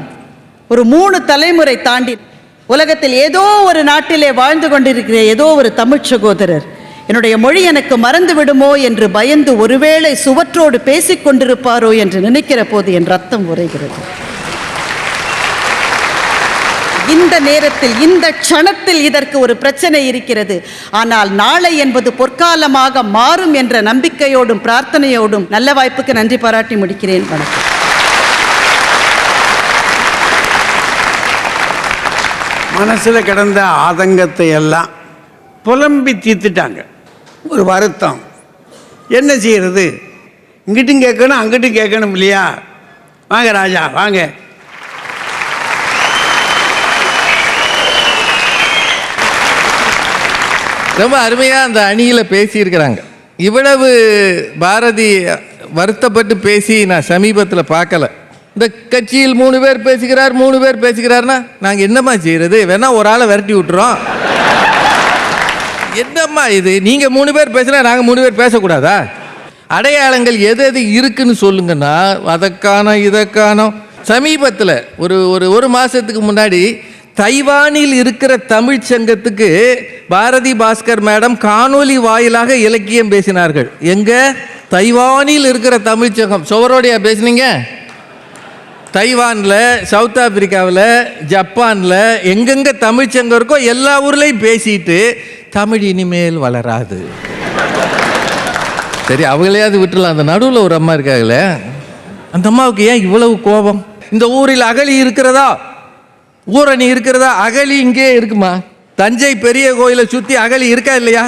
F: ஒரு 3 தலைமுறை தாண்டி உலகத்தில் ஏதோ ஒரு நாட்டிலே வாழ்ந்து கொண்டிருக்கிற ஏதோ ஒரு தமிழ் சகோதரர் என்னுடைய மொழி எனக்கு மறந்து விடுமோ என்று பயந்து ஒருவேளை சுவற்றோடு பேசிக் கொண்டிருப்பாரோ என்று நினைக்கிற போது என் ரத்தம் உறைகிறது. இந்த நேரத்தில் இந்த க்ஷணத்தில் இதற்கு ஒரு பிரச்சனை இருக்கிறது. ஆனால் நாளை என்பது பொற்காலமாக மாறும் என்ற நம்பிக்கையோடும் பிரார்த்தனையோடும் நல்ல வாய்ப்புக்கு நன்றி பாராட்டி முடிக்கிறேன். வணக்கம்.
A: மனசில் கிடந்த ஆதங்கத்தை எல்லாம் புலம்பி தீர்த்துட்டாங்க. ஒரு வருத்தம், என்ன செய்யறது? இங்கிட்டும் கேட்கணும் அங்கிட்டும் கேட்கணும் இல்லையா? வாங்க ராஜா வாங்க.
G: ரொம்ப அருமையாக அந்த அணியில் பேசியிருக்கிறாங்க. இவ்வளவு பாரதி வருத்தப்பட்டு பேசி நான் சமீபத்தில் பார்க்கல. இந்த கட்சியில் 3 பேர் பேசுகிறார், 3 பேர் பேசுகிறார்னா நாங்கள் என்னம்மா செய்கிறது? வேணா ஒரு ஆளை விரட்டி விட்டுறோம். என்னம்மா இது? நீங்கள் 3 பேர் பேசுனா நாங்கள் 3 பேர் பேசக்கூடாதா? அடையாளங்கள் எது எது இருக்குன்னு சொல்லுங்கன்னா அதற்கான இதற்கான. சமீபத்தில் ஒரு மாதத்துக்கு முன்னாடி தைவானில் இருக்கிற தமிழ் சங்கத்துக்கு பாரதி பாஸ்கர் மேடம் காணொலி வாயிலாக இலக்கியம் பேசினார்கள். எங்க? தைவானில் இருக்கிற தமிழ் சங்கம். சுவரோடையா பேசுனீங்க? தைவானில், சவுத் ஆப்பிரிக்காவில், ஜப்பானில் எங்கெங்கே தமிழ்ச்சங்கம் இருக்கோ எல்லா ஊர்லேயும் பேசிட்டு தமிழ் இனிமேல் வளராது. சரி, அவங்களையாவது விட்டுலாம். அந்த நடுவில் ஒரு அம்மா இருக்காங்களே, அந்த அம்மாவுக்கு ஏன் இவ்வளவு கோபம்? இந்த ஊரில் அகழி இருக்கிறதா, ஊரணி இருக்கிறதா? அகழி இங்கே இருக்குமா? தஞ்சை பெரிய கோயிலை சுற்றி அகழி இருக்கா இல்லையா?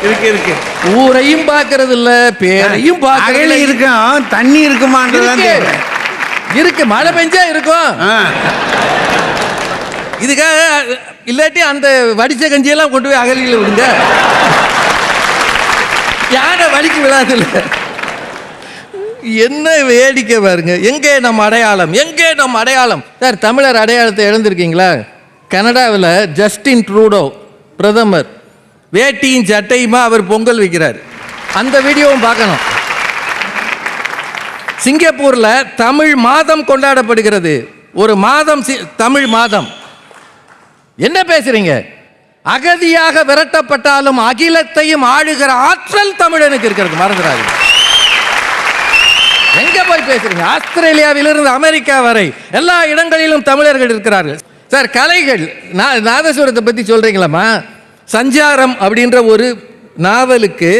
A: இருக்கு இருக்கு.
G: ஊரையும் பார்க்கறது இல்ல, பேரையும் பார்க்கறது
A: இருக்கும். தண்ணி இருக்குமான்றதான்
G: இருக்கு, மழை பெஞ்சா இருக்கும். இதுக்காக இல்லாட்டி அந்த வடிச்ச கஞ்சியெல்லாம் கொண்டு போய் அகலியில் விடுங்க, யானை வலிக்கு விழாது இல்லை. என்ன வேடிக்கை பாருங்க. எங்கே நம்ம அடையாளம், எங்கே நம்ம அடையாளம்? சார், தமிழர் அடையாளத்தை இழந்திருக்கீங்களா? கனடாவில் ஜஸ்டின் ட்ரூடோ பிரதமர் வேட்டியும் சட்டையுமா அவர் பொங்கல் வைக்கிறார். அந்த வீடியோவும் பார்க்கணும். சிங்கப்பூர்ல தமிழ் மாதம் கொண்டாடப்படுகிறது. ஒரு மாதம் தமிழ் மாதம். என்ன பேசுறீங்க? அகதியாக விரட்டப்பட்டாலும் அகிலத்தையும் ஆளுகிற ஆற்றல் தமிழனுக்கு இருக்கிறது, மறந்துடாது. எங்க போய் பேசுறீங்க? ஆஸ்திரேலியாவிலிருந்து அமெரிக்கா வரை எல்லா இடங்களிலும் தமிழர்கள் இருக்கிறார்கள். சார், கலைகள், நாதஸ்வரத்தை பத்தி சொல்றீங்களாமா? சஞ்சாரம் அப்படின்ற ஒரு நாவலுக்கு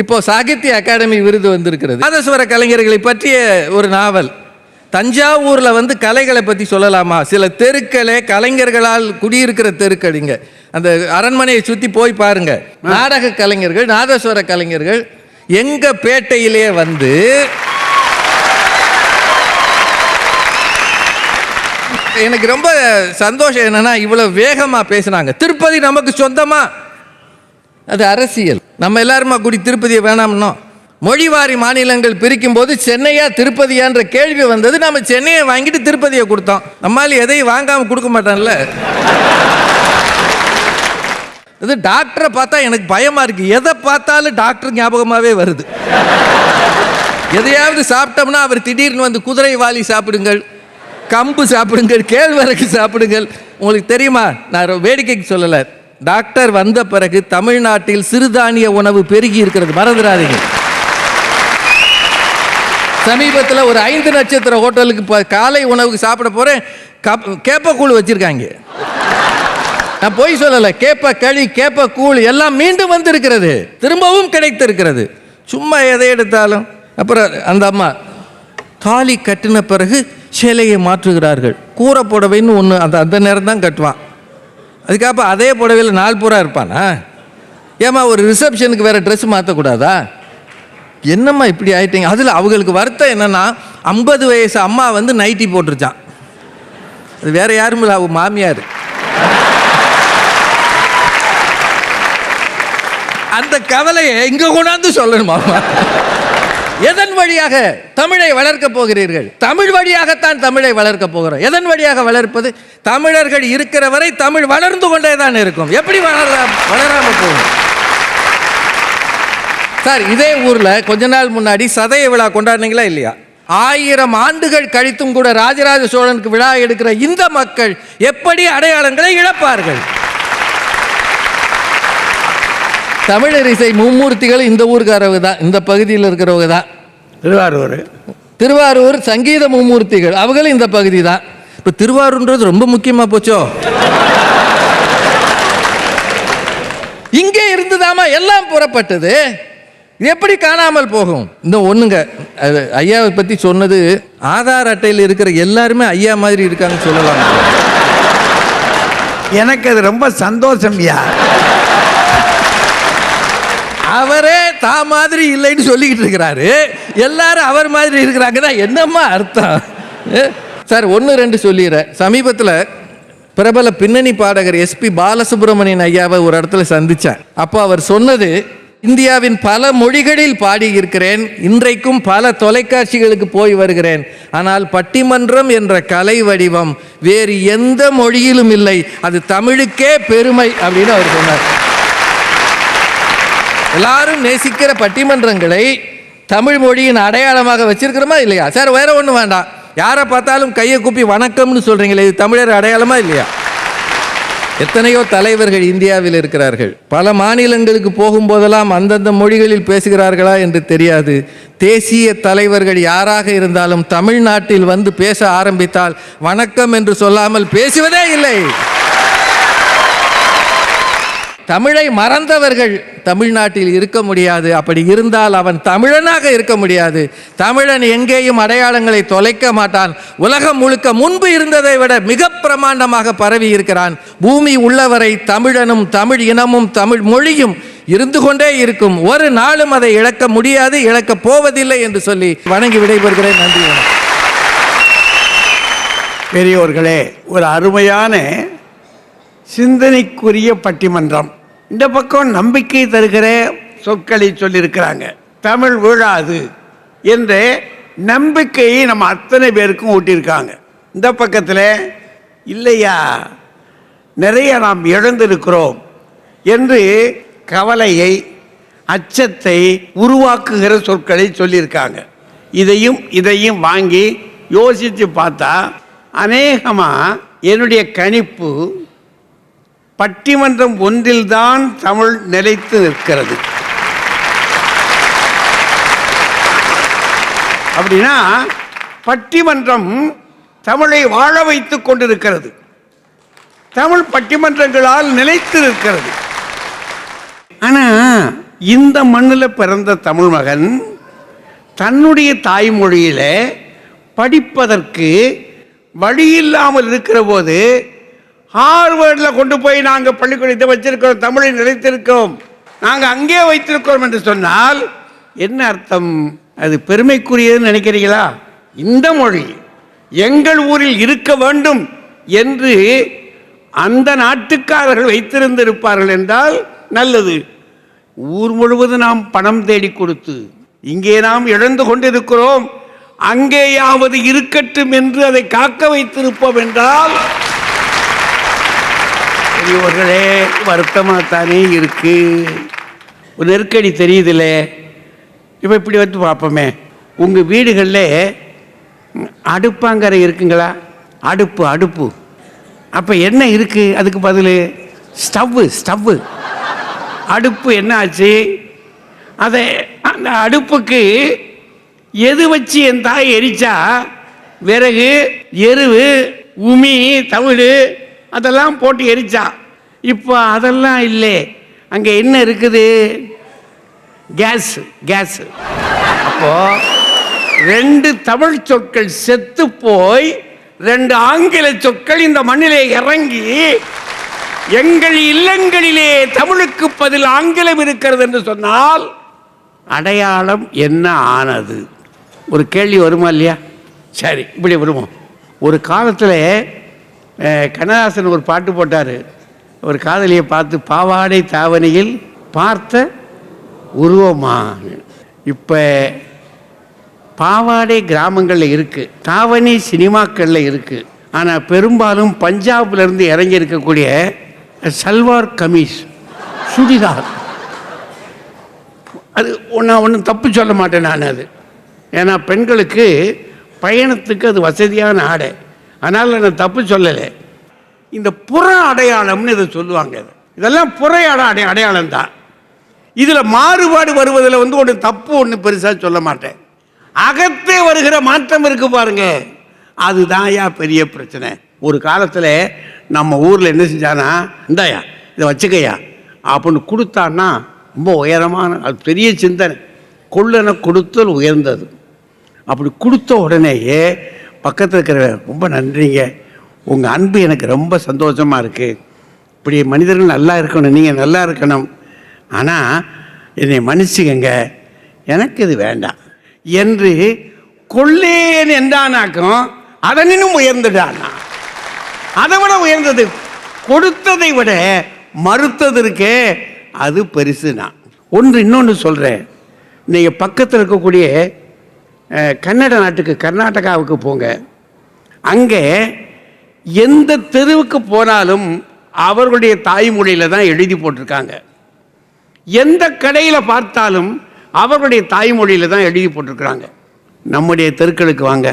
G: இப்போ சாகித்ய அகாடமி விருது வந்திருக்கிறது. நாதஸ்வர கலைஞர்களை பற்றிய ஒரு நாவல். தஞ்சாவூர்ல வந்து கலைகளை பற்றி சொல்லலாமா? சில தெருக்களே கலைஞர்களால் குடியிருக்கிற தெருக்களிங்க. அந்த அரண்மனையை சுற்றி போய் பாருங்க. நாடக கலைஞர்கள், நாதஸ்வர கலைஞர்கள் எங்க பேட்டையிலே வந்து எனக்கு ரொம்ப சந்தோஷம் என்னன்னா இவ்வளவு வேகமா பேசினாங்க. திருப்பதி நமக்கு சொந்தமா? அது அரசியல். நம்ம எல்லாருமா கூடி திருப்பதியை வேணாம்னோ? மொழிவாரி மாநிலங்கள் பிரிக்கும் போது சென்னையா திருப்பதியான்ற கேள்வி வந்தது. நம்ம சென்னையை வாங்கிட்டு திருப்பதியை கொடுத்தோம். நம்மால எதையும் வாங்காம கொடுக்க மாட்டான்ல. இது டாக்டரை பார்த்தா எனக்கு பயமா இருக்கு. எதை பார்த்தாலும் டாக்டர் ஞாபகமாவே வருது. எதையாவது சாப்பிட்டோம்னா அவர் திடீர்னு வந்து குதிரை வாலி சாப்பிடுங்கள், கம்பு சாப்பிடுங்கள், கேழ்வரகு சாப்பிடுங்கள். உங்களுக்கு தெரியுமா, நான் வேடிக்கைக்கு சொல்லலை, டாக்டர் வந்த பிறகு தமிழ்நாட்டில் சிறுதானிய உணவு பெருகி இருக்கிறது, மறந்துடாதீங்க. சமீபத்தில் ஒரு 5 நட்சத்திர ஹோட்டலுக்கு காலை உணவுக்கு சாப்பிட போறேன், கேப்பக்கூழ் வச்சிருக்காங்க. நான் போய் சொல்லலை, கேப்ப களி, கேப்ப கூழ் எல்லாம் மீண்டும் வந்து இருக்கிறது, திரும்பவும் கிடைத்திருக்கிறது. சும்மா எதை எடுத்தாலும். அப்புறம் அந்த அம்மா தாலி கட்டின பிறகு சேலையை மாற்றுகிறார்கள். கூரை புடவைன்னு ஒன்று அந்த நேரம் தான் கட்டுவான். அதுக்கப்புறம் அதே புடவையில் நாள் பூரா இருப்பானா? ஏமா ஒரு ரிசப்ஷனுக்கு வேற ட்ரெஸ் மாற்றக்கூடாதா? என்னம்மா இப்படி ஆயிட்டீங்க? அதில் அவங்களுக்கு வருத்தம் என்னன்னா 50 வயசு அம்மா வந்து நைட்டி போட்டுருச்சான். அது வேற யாரும் இல்லை, அவங்க மாமியார். அந்த கவலையை இங்க கொண்டாந்து சொல்லணுமா? எதன் வழியாக தமிழை வளர்க்க போகிறீர்கள்? தமிழ் வழியாகத்தான் தமிழை வளர்க்க போகிறோம். எதன் வழியாக வளர்ப்பது? தமிழர்கள் இருக்கிற வரை தமிழ் வளர்ந்து கொண்டே தான் இருக்கும். எப்படி வளராம போகும்? சார், இதே ஊர்ல கொஞ்ச நாள் முன்னாடி சதய விழா கொண்டாடினீங்களா இல்லையா? 1000 ஆண்டுகள் கழித்தும் கூட ராஜராஜ சோழனுக்கு விழா எடுக்கிற இந்த மக்கள் எப்படி அடையாளங்களை இழப்பார்கள்? தமிழரிசை மும்மூர்த்திகள் இந்த ஊருக்காரவங்க தான், இந்த பகுதியில் இருக்கிறவங்க தான். திருவாரூர் சங்கீத மும்மூர்த்திகள் அவங்களும் இந்த பகுதி தான். இப்போ திருவாரூர்ன்றது ரொம்ப முக்கியமா போச்சோ? இங்கே இருந்துதாமா எல்லாம் புறப்பட்டது, எப்படி காணாமல் போகும்? இந்த ஒண்ணுங்க, ஐயாவை பத்தி சொன்னது, ஆதார் அட்டையில் இருக்கிற எல்லாருமே ஐயா மாதிரி இருக்காங்க சொல்லலாம்.
A: எனக்கு அது ரொம்ப சந்தோஷம்.
G: அவரே தான் மாதிரி இல்லைன்னு சொல்லிக்கிட்டு இருக்கிறாரு, எல்லாரும் அவர் மாதிரி இருக்கிறாங்கன்னா என்னம்மா அர்த்தம்? சார், 1-2 சொல்லிடுறேன். சமீபத்தில் பிரபல பின்னணி பாடகர் எஸ்பி பாலசுப்ரமணியன் ஐயாவை ஒரு இடத்துல சந்தித்தேன். அப்போ அவர் சொன்னது, இந்தியாவின் பல மொழிகளில் பாடியிருக்கிறேன், இன்றைக்கும் பல தொலைக்காட்சிகளுக்கு போய் வருகிறேன், ஆனால் பட்டிமன்றம் என்ற கலை வடிவம் வேறு எந்த மொழியிலும் இல்லை, அது தமிழுக்கே பெருமை அப்படின்னு அவர் சொன்னார். எல்லாரும் நேசிக்கிற பட்டிமன்றங்களை தமிழ் மொழியின் அடையாளமாக வச்சிருக்கிறோமா இல்லையா? சார், வேற ஒன்றும் வேண்டாம், யாரை பார்த்தாலும் கையை கூப்பி வணக்கம்னு சொல்றீங்களே, இது தமிழர் அடையாளமா இல்லையா? எத்தனையோ தலைவர்கள் இந்தியாவில் இருக்கிறார்கள். பல மாநிலங்களுக்கு போகும்போதெல்லாம் அந்தந்த மொழிகளில் பேசுகிறார்களா என்று தெரியாது. தேசிய தலைவர்கள் யாராக இருந்தாலும் தமிழ்நாட்டில் வந்து பேச ஆரம்பித்தால் வணக்கம் என்று சொல்லாமல் பேசுவதே இல்லை. தமிழை மறந்தவர்கள் தமிழ்நாட்டில் இருக்க முடியாது. அப்படி இருந்தால் அவன் தமிழனாக இருக்க முடியாது. தமிழன் எங்கேயும் அடையாளங்களை தொலைக்க மாட்டான். உலகம் முழுக்க முன்பு இருந்ததை விட மிக பிரமாண்டமாக பரவி இருக்கிறான். பூமி உள்ளவரை தமிழனும் தமிழ் இனமும் தமிழ் மொழியும் இருந்து கொண்டே இருக்கும். ஒரு நாளும் அதை இழக்க முடியாது, இழக்கப் போவதில்லை என்று சொல்லி வணங்கி விடைபெறுகிறேன். நன்றி.
A: பெரியோர்களே, ஒரு அருமையான சிந்தனைக்குரிய பட்டிமன்றம். இந்த பக்கம் நம்பிக்கை தருகிற சொற்களை சொல்லியிருக்கிறாங்க. தமிழ் வீழாது என்ற நம்பிக்கையை நம்ம அத்தனை பேருக்கும் ஊட்டியிருக்காங்க. இந்த பக்கத்தில் இல்லையா, நிறைய நாம் இழந்திருக்கிறோம் என்று கவலையை, அச்சத்தை உருவாக்குகிற சொற்களை சொல்லியிருக்காங்க. இதையும் வாங்கி யோசித்து பார்த்தா அநேகமாக என்னுடைய கணிப்பு பட்டிமன்றம் ஒன்றில்தான் தமிழ் நிலைத்து நிற்கிறது. அப்படின்னா பட்டிமன்றம் தமிழை வாழ வைத்துக் கொண்டிருக்கிறது. தமிழ் பட்டிமன்றங்களால் நிலைத்து நிற்கிறது. ஆனா இந்த மண்ணில் பிறந்த தமிழ் மகன் தன்னுடைய தாய்மொழியில படிப்பதற்கு வழியில்லாமல் இருக்கிற போது ஹார்வர்டில் கொண்டு போய் நாங்கள் பள்ளிக்கூடத்தை வச்சிருக்கிறோம், தமிழை நிலைத்திருக்கோம், நாங்கள் அங்கே வைத்திருக்கிறோம் என்று சொன்னால் என்ன அர்த்தம்? அது பெருமைக்குரியதுன்னு நினைக்கிறீங்களா? இந்த மொழி எங்கள் ஊரில் இருக்க வேண்டும் என்று அந்த நாட்டுக்காரர்கள் வைத்திருந்திருப்பார்கள் என்றால் நல்லது. ஊர் முழுவதும் நாம் பணம் தேடி கொடுத்து இங்கே நாம் இழந்து கொண்டிருக்கிறோம், அங்கேயாவது இருக்கட்டும் என்று அதை காக்க வைத்திருப்போம் என்றால் பெரியவர்களே வருத்தமாகத்தானே இருக்கு. ஒரு நெருக்கடி தெரியுதுல்ல. இப்போ இப்படி வந்து பார்ப்போமே, உங்கள் வீடுகளில் அடுப்பாங்கரை இருக்குங்களா? அடுப்பு அப்போ என்ன இருக்குது? அதுக்கு பதில் ஸ்டவ்வு. அடுப்பு என்ன ஆச்சு? அதை அந்த அடுப்புக்கு எது வச்சு என் தாய் எரிச்சா? விறகு, எருவு, உமி, தவிடு அதெல்லாம் போட்டு எரிச்சா. இப்போ அதெல்லாம் இல்லை. அங்கே என்ன இருக்குது? கேஸ். அப்போ 2 தமிழ் சொற்கள் செத்து போய் 2 ஆங்கில சொற்கள் இந்த மண்ணிலே இறங்கி எங்கள் இல்லங்களிலே தமிழுக்கு பதில் ஆங்கிலம் இருக்கிறது என்று சொன்னால் அடையாளம் என்ன ஆனது? ஒரு கேள்வி வருமா இல்லையா? சரி, இப்படி வருவோம். ஒரு காலத்தில் கண்ணதாசன் ஒரு பாட்டு போட்டார். ஒரு காதலியை பார்த்து, பாவாடை தாவணியில் பார்த்த உருவமா. இப்போ பாவாடை கிராமங்களில் இருக்குது, தாவணி சினிமாக்களில் இருக்குது. ஆனால் பெரும்பாலும் பஞ்சாப்லேருந்து இறங்கி இருக்கக்கூடிய சல்வார் கமீஸ், சுடிதார், அது நான் ஒன்றும் தப்பு சொல்ல மாட்டேன் நான். அது ஏன்னா பெண்களுக்கு பயணத்துக்கு அது வசதியான ஆடை, அதனால் நான் தப்பு சொல்லலை. இந்த புற அடையாளம்னு இதை சொல்லுவாங்க. இதெல்லாம் புற அடையாளம் தான். இதில் மாறுபாடு வருவதில் ஒன்று தப்பு, ஒன்று பெருசாக சொல்ல மாட்டேன். அகத்தே வருகிற மாற்றம் இருக்கு பாருங்க, அதுதான் பெரிய பிரச்சனை. ஒரு காலத்தில் நம்ம ஊரில் என்ன செஞ்சானா, இந்தாயா இதை வச்சுக்கையா அப்படின்னு கொடுத்தான்னா ரொம்ப உயரமான, அது பெரிய சிந்தனை. கொள்ளனை கொடுத்தல் உயர்ந்தது. அப்படி கொடுத்த உடனேயே பக்கத்தில் இருக்கிற, ரொம்ப நன்றிங்க, உங்கள் அன்பு எனக்கு ரொம்ப சந்தோஷமாக இருக்குது, இப்படி மனிதர்கள் நல்லா இருக்கணும், நீங்கள் நல்லா இருக்கணும், ஆனால் என்னை மன்னிச்சுக்கங்க, எனக்கு இது வேண்டாம் என்று கொள்ளேன் என்றானாக்கும் அதனினும் உயர்ந்துட்டானா. அதை விட உயர்ந்தது கொடுத்ததை விட மறுத்தது இருக்கே, அது பெருசுனா. இன்னொன்று சொல்கிறேன். நீங்கள் பக்கத்தில் இருக்கக்கூடிய கன்னட நாட்டுக்கு, கர்நாடகாவுக்கு போங்க. அங்கே எந்த தெருவுக்கு போனாலும் அவர்களுடைய தாய்மொழியில் தான் எழுதி போட்டிருக்காங்க. எந்த கடையில் பார்த்தாலும் அவர்களுடைய தாய்மொழியில் தான் எழுதி போட்டிருக்கிறாங்க. நம்முடைய தெருக்களுக்கு வாங்க,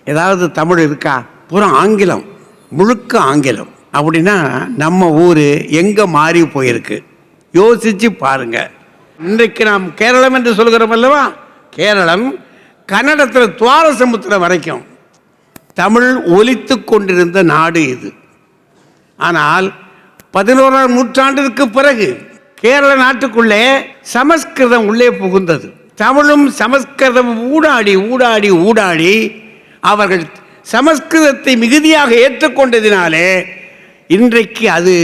A: ஏதாவது தமிழ் இருக்கா? பூரா ஆங்கிலம், முழுக்க ஆங்கிலம். அப்படின்னா நம்ம ஊர் எங்கே மாறி போயிருக்கு யோசிச்சு பாருங்க. இன்றைக்கு நாம் கேரளம் என்று சொல்கிறோம் அல்லவா, கேரளம் கன்னடத்தில் துவாரசமுத்திரம் வரைக்கும் தமிழ் ஒலித்து கொண்டிருந்த நாடு இது. ஆனால் 11ஆம் நூற்றாண்டிற்கு பிறகு கேரள நாட்டுக்குள்ளே சமஸ்கிருதம் உள்ளே புகுந்தது. தமிழும் சமஸ்கிருதமும் ஊடாடி ஊடாடி ஊடாடி அவர்கள் சமஸ்கிருதத்தை மிகுதியாக ஏற்றுக்கொண்டதினாலே இன்றைக்கு அது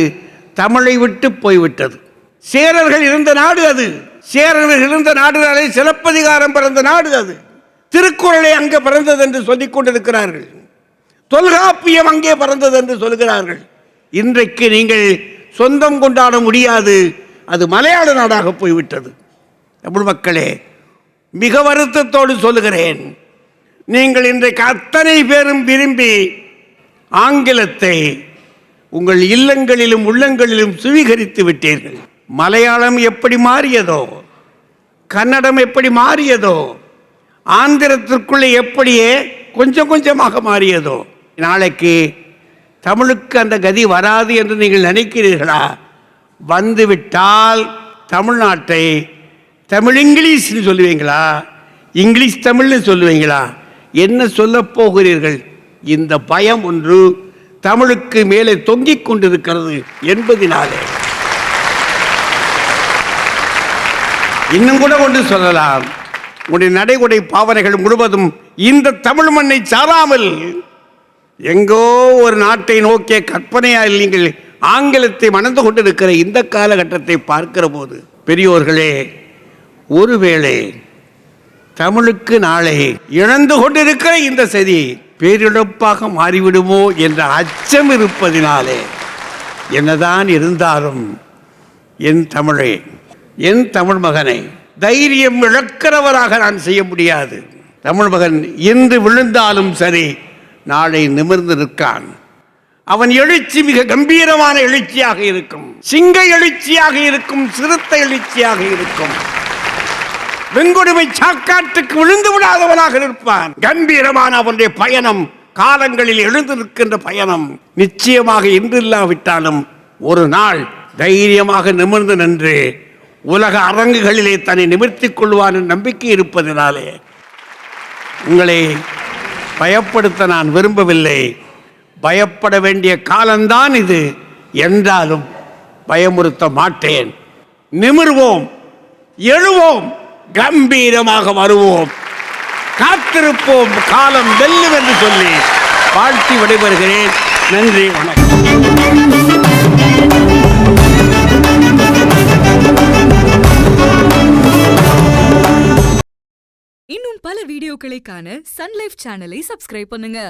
A: தமிழை விட்டு போய்விட்டது. சேரர்கள் இருந்த நாடு அது. சேரர்கள் இருந்த நாடுனாலே சிலப்பதிகாரம் பிறந்த நாடு அது. திருக்குறளை அங்கே பிறந்தது என்று சொல்லிக் கொண்டிருக்கிறார்கள். தொல்காப்பியம் அங்கே பிறந்தது என்று சொல்கிறார்கள். இன்றைக்கு நீங்கள் சொந்தம் கொண்டாட முடியாது, அது மலையாள நாடாக போய்விட்டது. தமிழ் மக்களே, மிக வருத்தத்தோடு சொல்லுகிறேன், நீங்கள் இன்றைக்கு அத்தனை பேரும் விரும்பி ஆங்கிலத்தை உங்கள் இல்லங்களிலும் உள்ளங்களிலும் சுவீகரித்து விட்டீர்கள். மலையாளம் எப்படி மாறியதோ, கன்னடம் எப்படி மாறியதோ, ஆந்திரத்திற்குள்ளே எப்படியே கொஞ்சம் கொஞ்சமாக மாறியதோ, நாளைக்கு தமிழுக்கு அந்த கதி வராது என்று நீங்கள் நினைக்கிறீர்களா? வந்துவிட்டால் தமிழ்நாட்டை தமிழ் இங்கிலீஷ்னு சொல்லுவீங்களா, இங்கிலீஷ் தமிழ்னு சொல்லுவீங்களா, என்ன சொல்ல போகிறீர்கள்? இந்த பயம் ஒன்று தமிழுக்கு மேலே தொங்கிக் கொண்டிருக்கிறது என்பதினாலே. இன்னும் கூட ஒன்று சொல்லலாம், உடைய நடைமுறை பாவனைகள் முழுவதும் இந்த தமிழ் மண்ணை சாராமல் எங்கோ ஒரு நாட்டை நோக்கிய கற்பனையால் நீங்கள் ஆங்கிலத்தை மணந்து கொண்டிருக்கிற இந்த காலகட்டத்தை பார்க்கிற போது, பெரியோர்களே, ஒருவேளை தமிழுக்கு நாளை இழந்து கொண்டிருக்கிற இந்த செய்தி பேரிழப்பாக மாறிவிடுமோ என்ற அச்சம் இருப்பதினாலே, என்னதான் இருந்தாலும் என் தமிழே, என் தமிழ் மகனை தைரியம் இழக்கிறவராக நான் செய்ய முடியாது. தமிழ் மகன் இன்று விழுந்தாலும் சரி, நாளை நிமிர்ந்து நிற்கான். அவன் எழுச்சி மிக கம்பீரமான எழுச்சியாக இருக்கும், சிங்க எழுச்சியாக இருக்கும், சிறுத்தை எழுச்சியாக இருக்கும். வெண்கொடுமை சாக்காட்டுக்கு விழுந்து விடாதவனாக இருப்பான். கம்பீரமான அவனுடைய பயணம், காலங்களில் எழுந்து நிற்கின்ற பயணம் நிச்சயமாக இன்றில்லாவிட்டாலும் ஒரு நாள் தைரியமாக நிமிர்ந்து நின்று உலக அரங்குகளிலே தன்னை நிமிர்த்திக் கொள்வான் நம்பிக்கை இருப்பதினாலே உங்களை பயப்படுத்த நான் விரும்பவில்லை. பயப்பட வேண்டிய காலம்தான் இது என்றாலும் பயமுறுத்த மாட்டேன். நிமிர்வோம், எழுவோம், கம்பீரமாக வருவோம், காத்திருப்போம், காலம் வெல்லும் என்று சொல்லி வாழ்த்தி விடைபெறுகிறேன். நன்றி, வணக்கம்.
H: இன்னும் பல வீடியோக்களை காண சன் லைஃப் சேனலை சப்ஸ்கிரைப் பண்ணுங்க.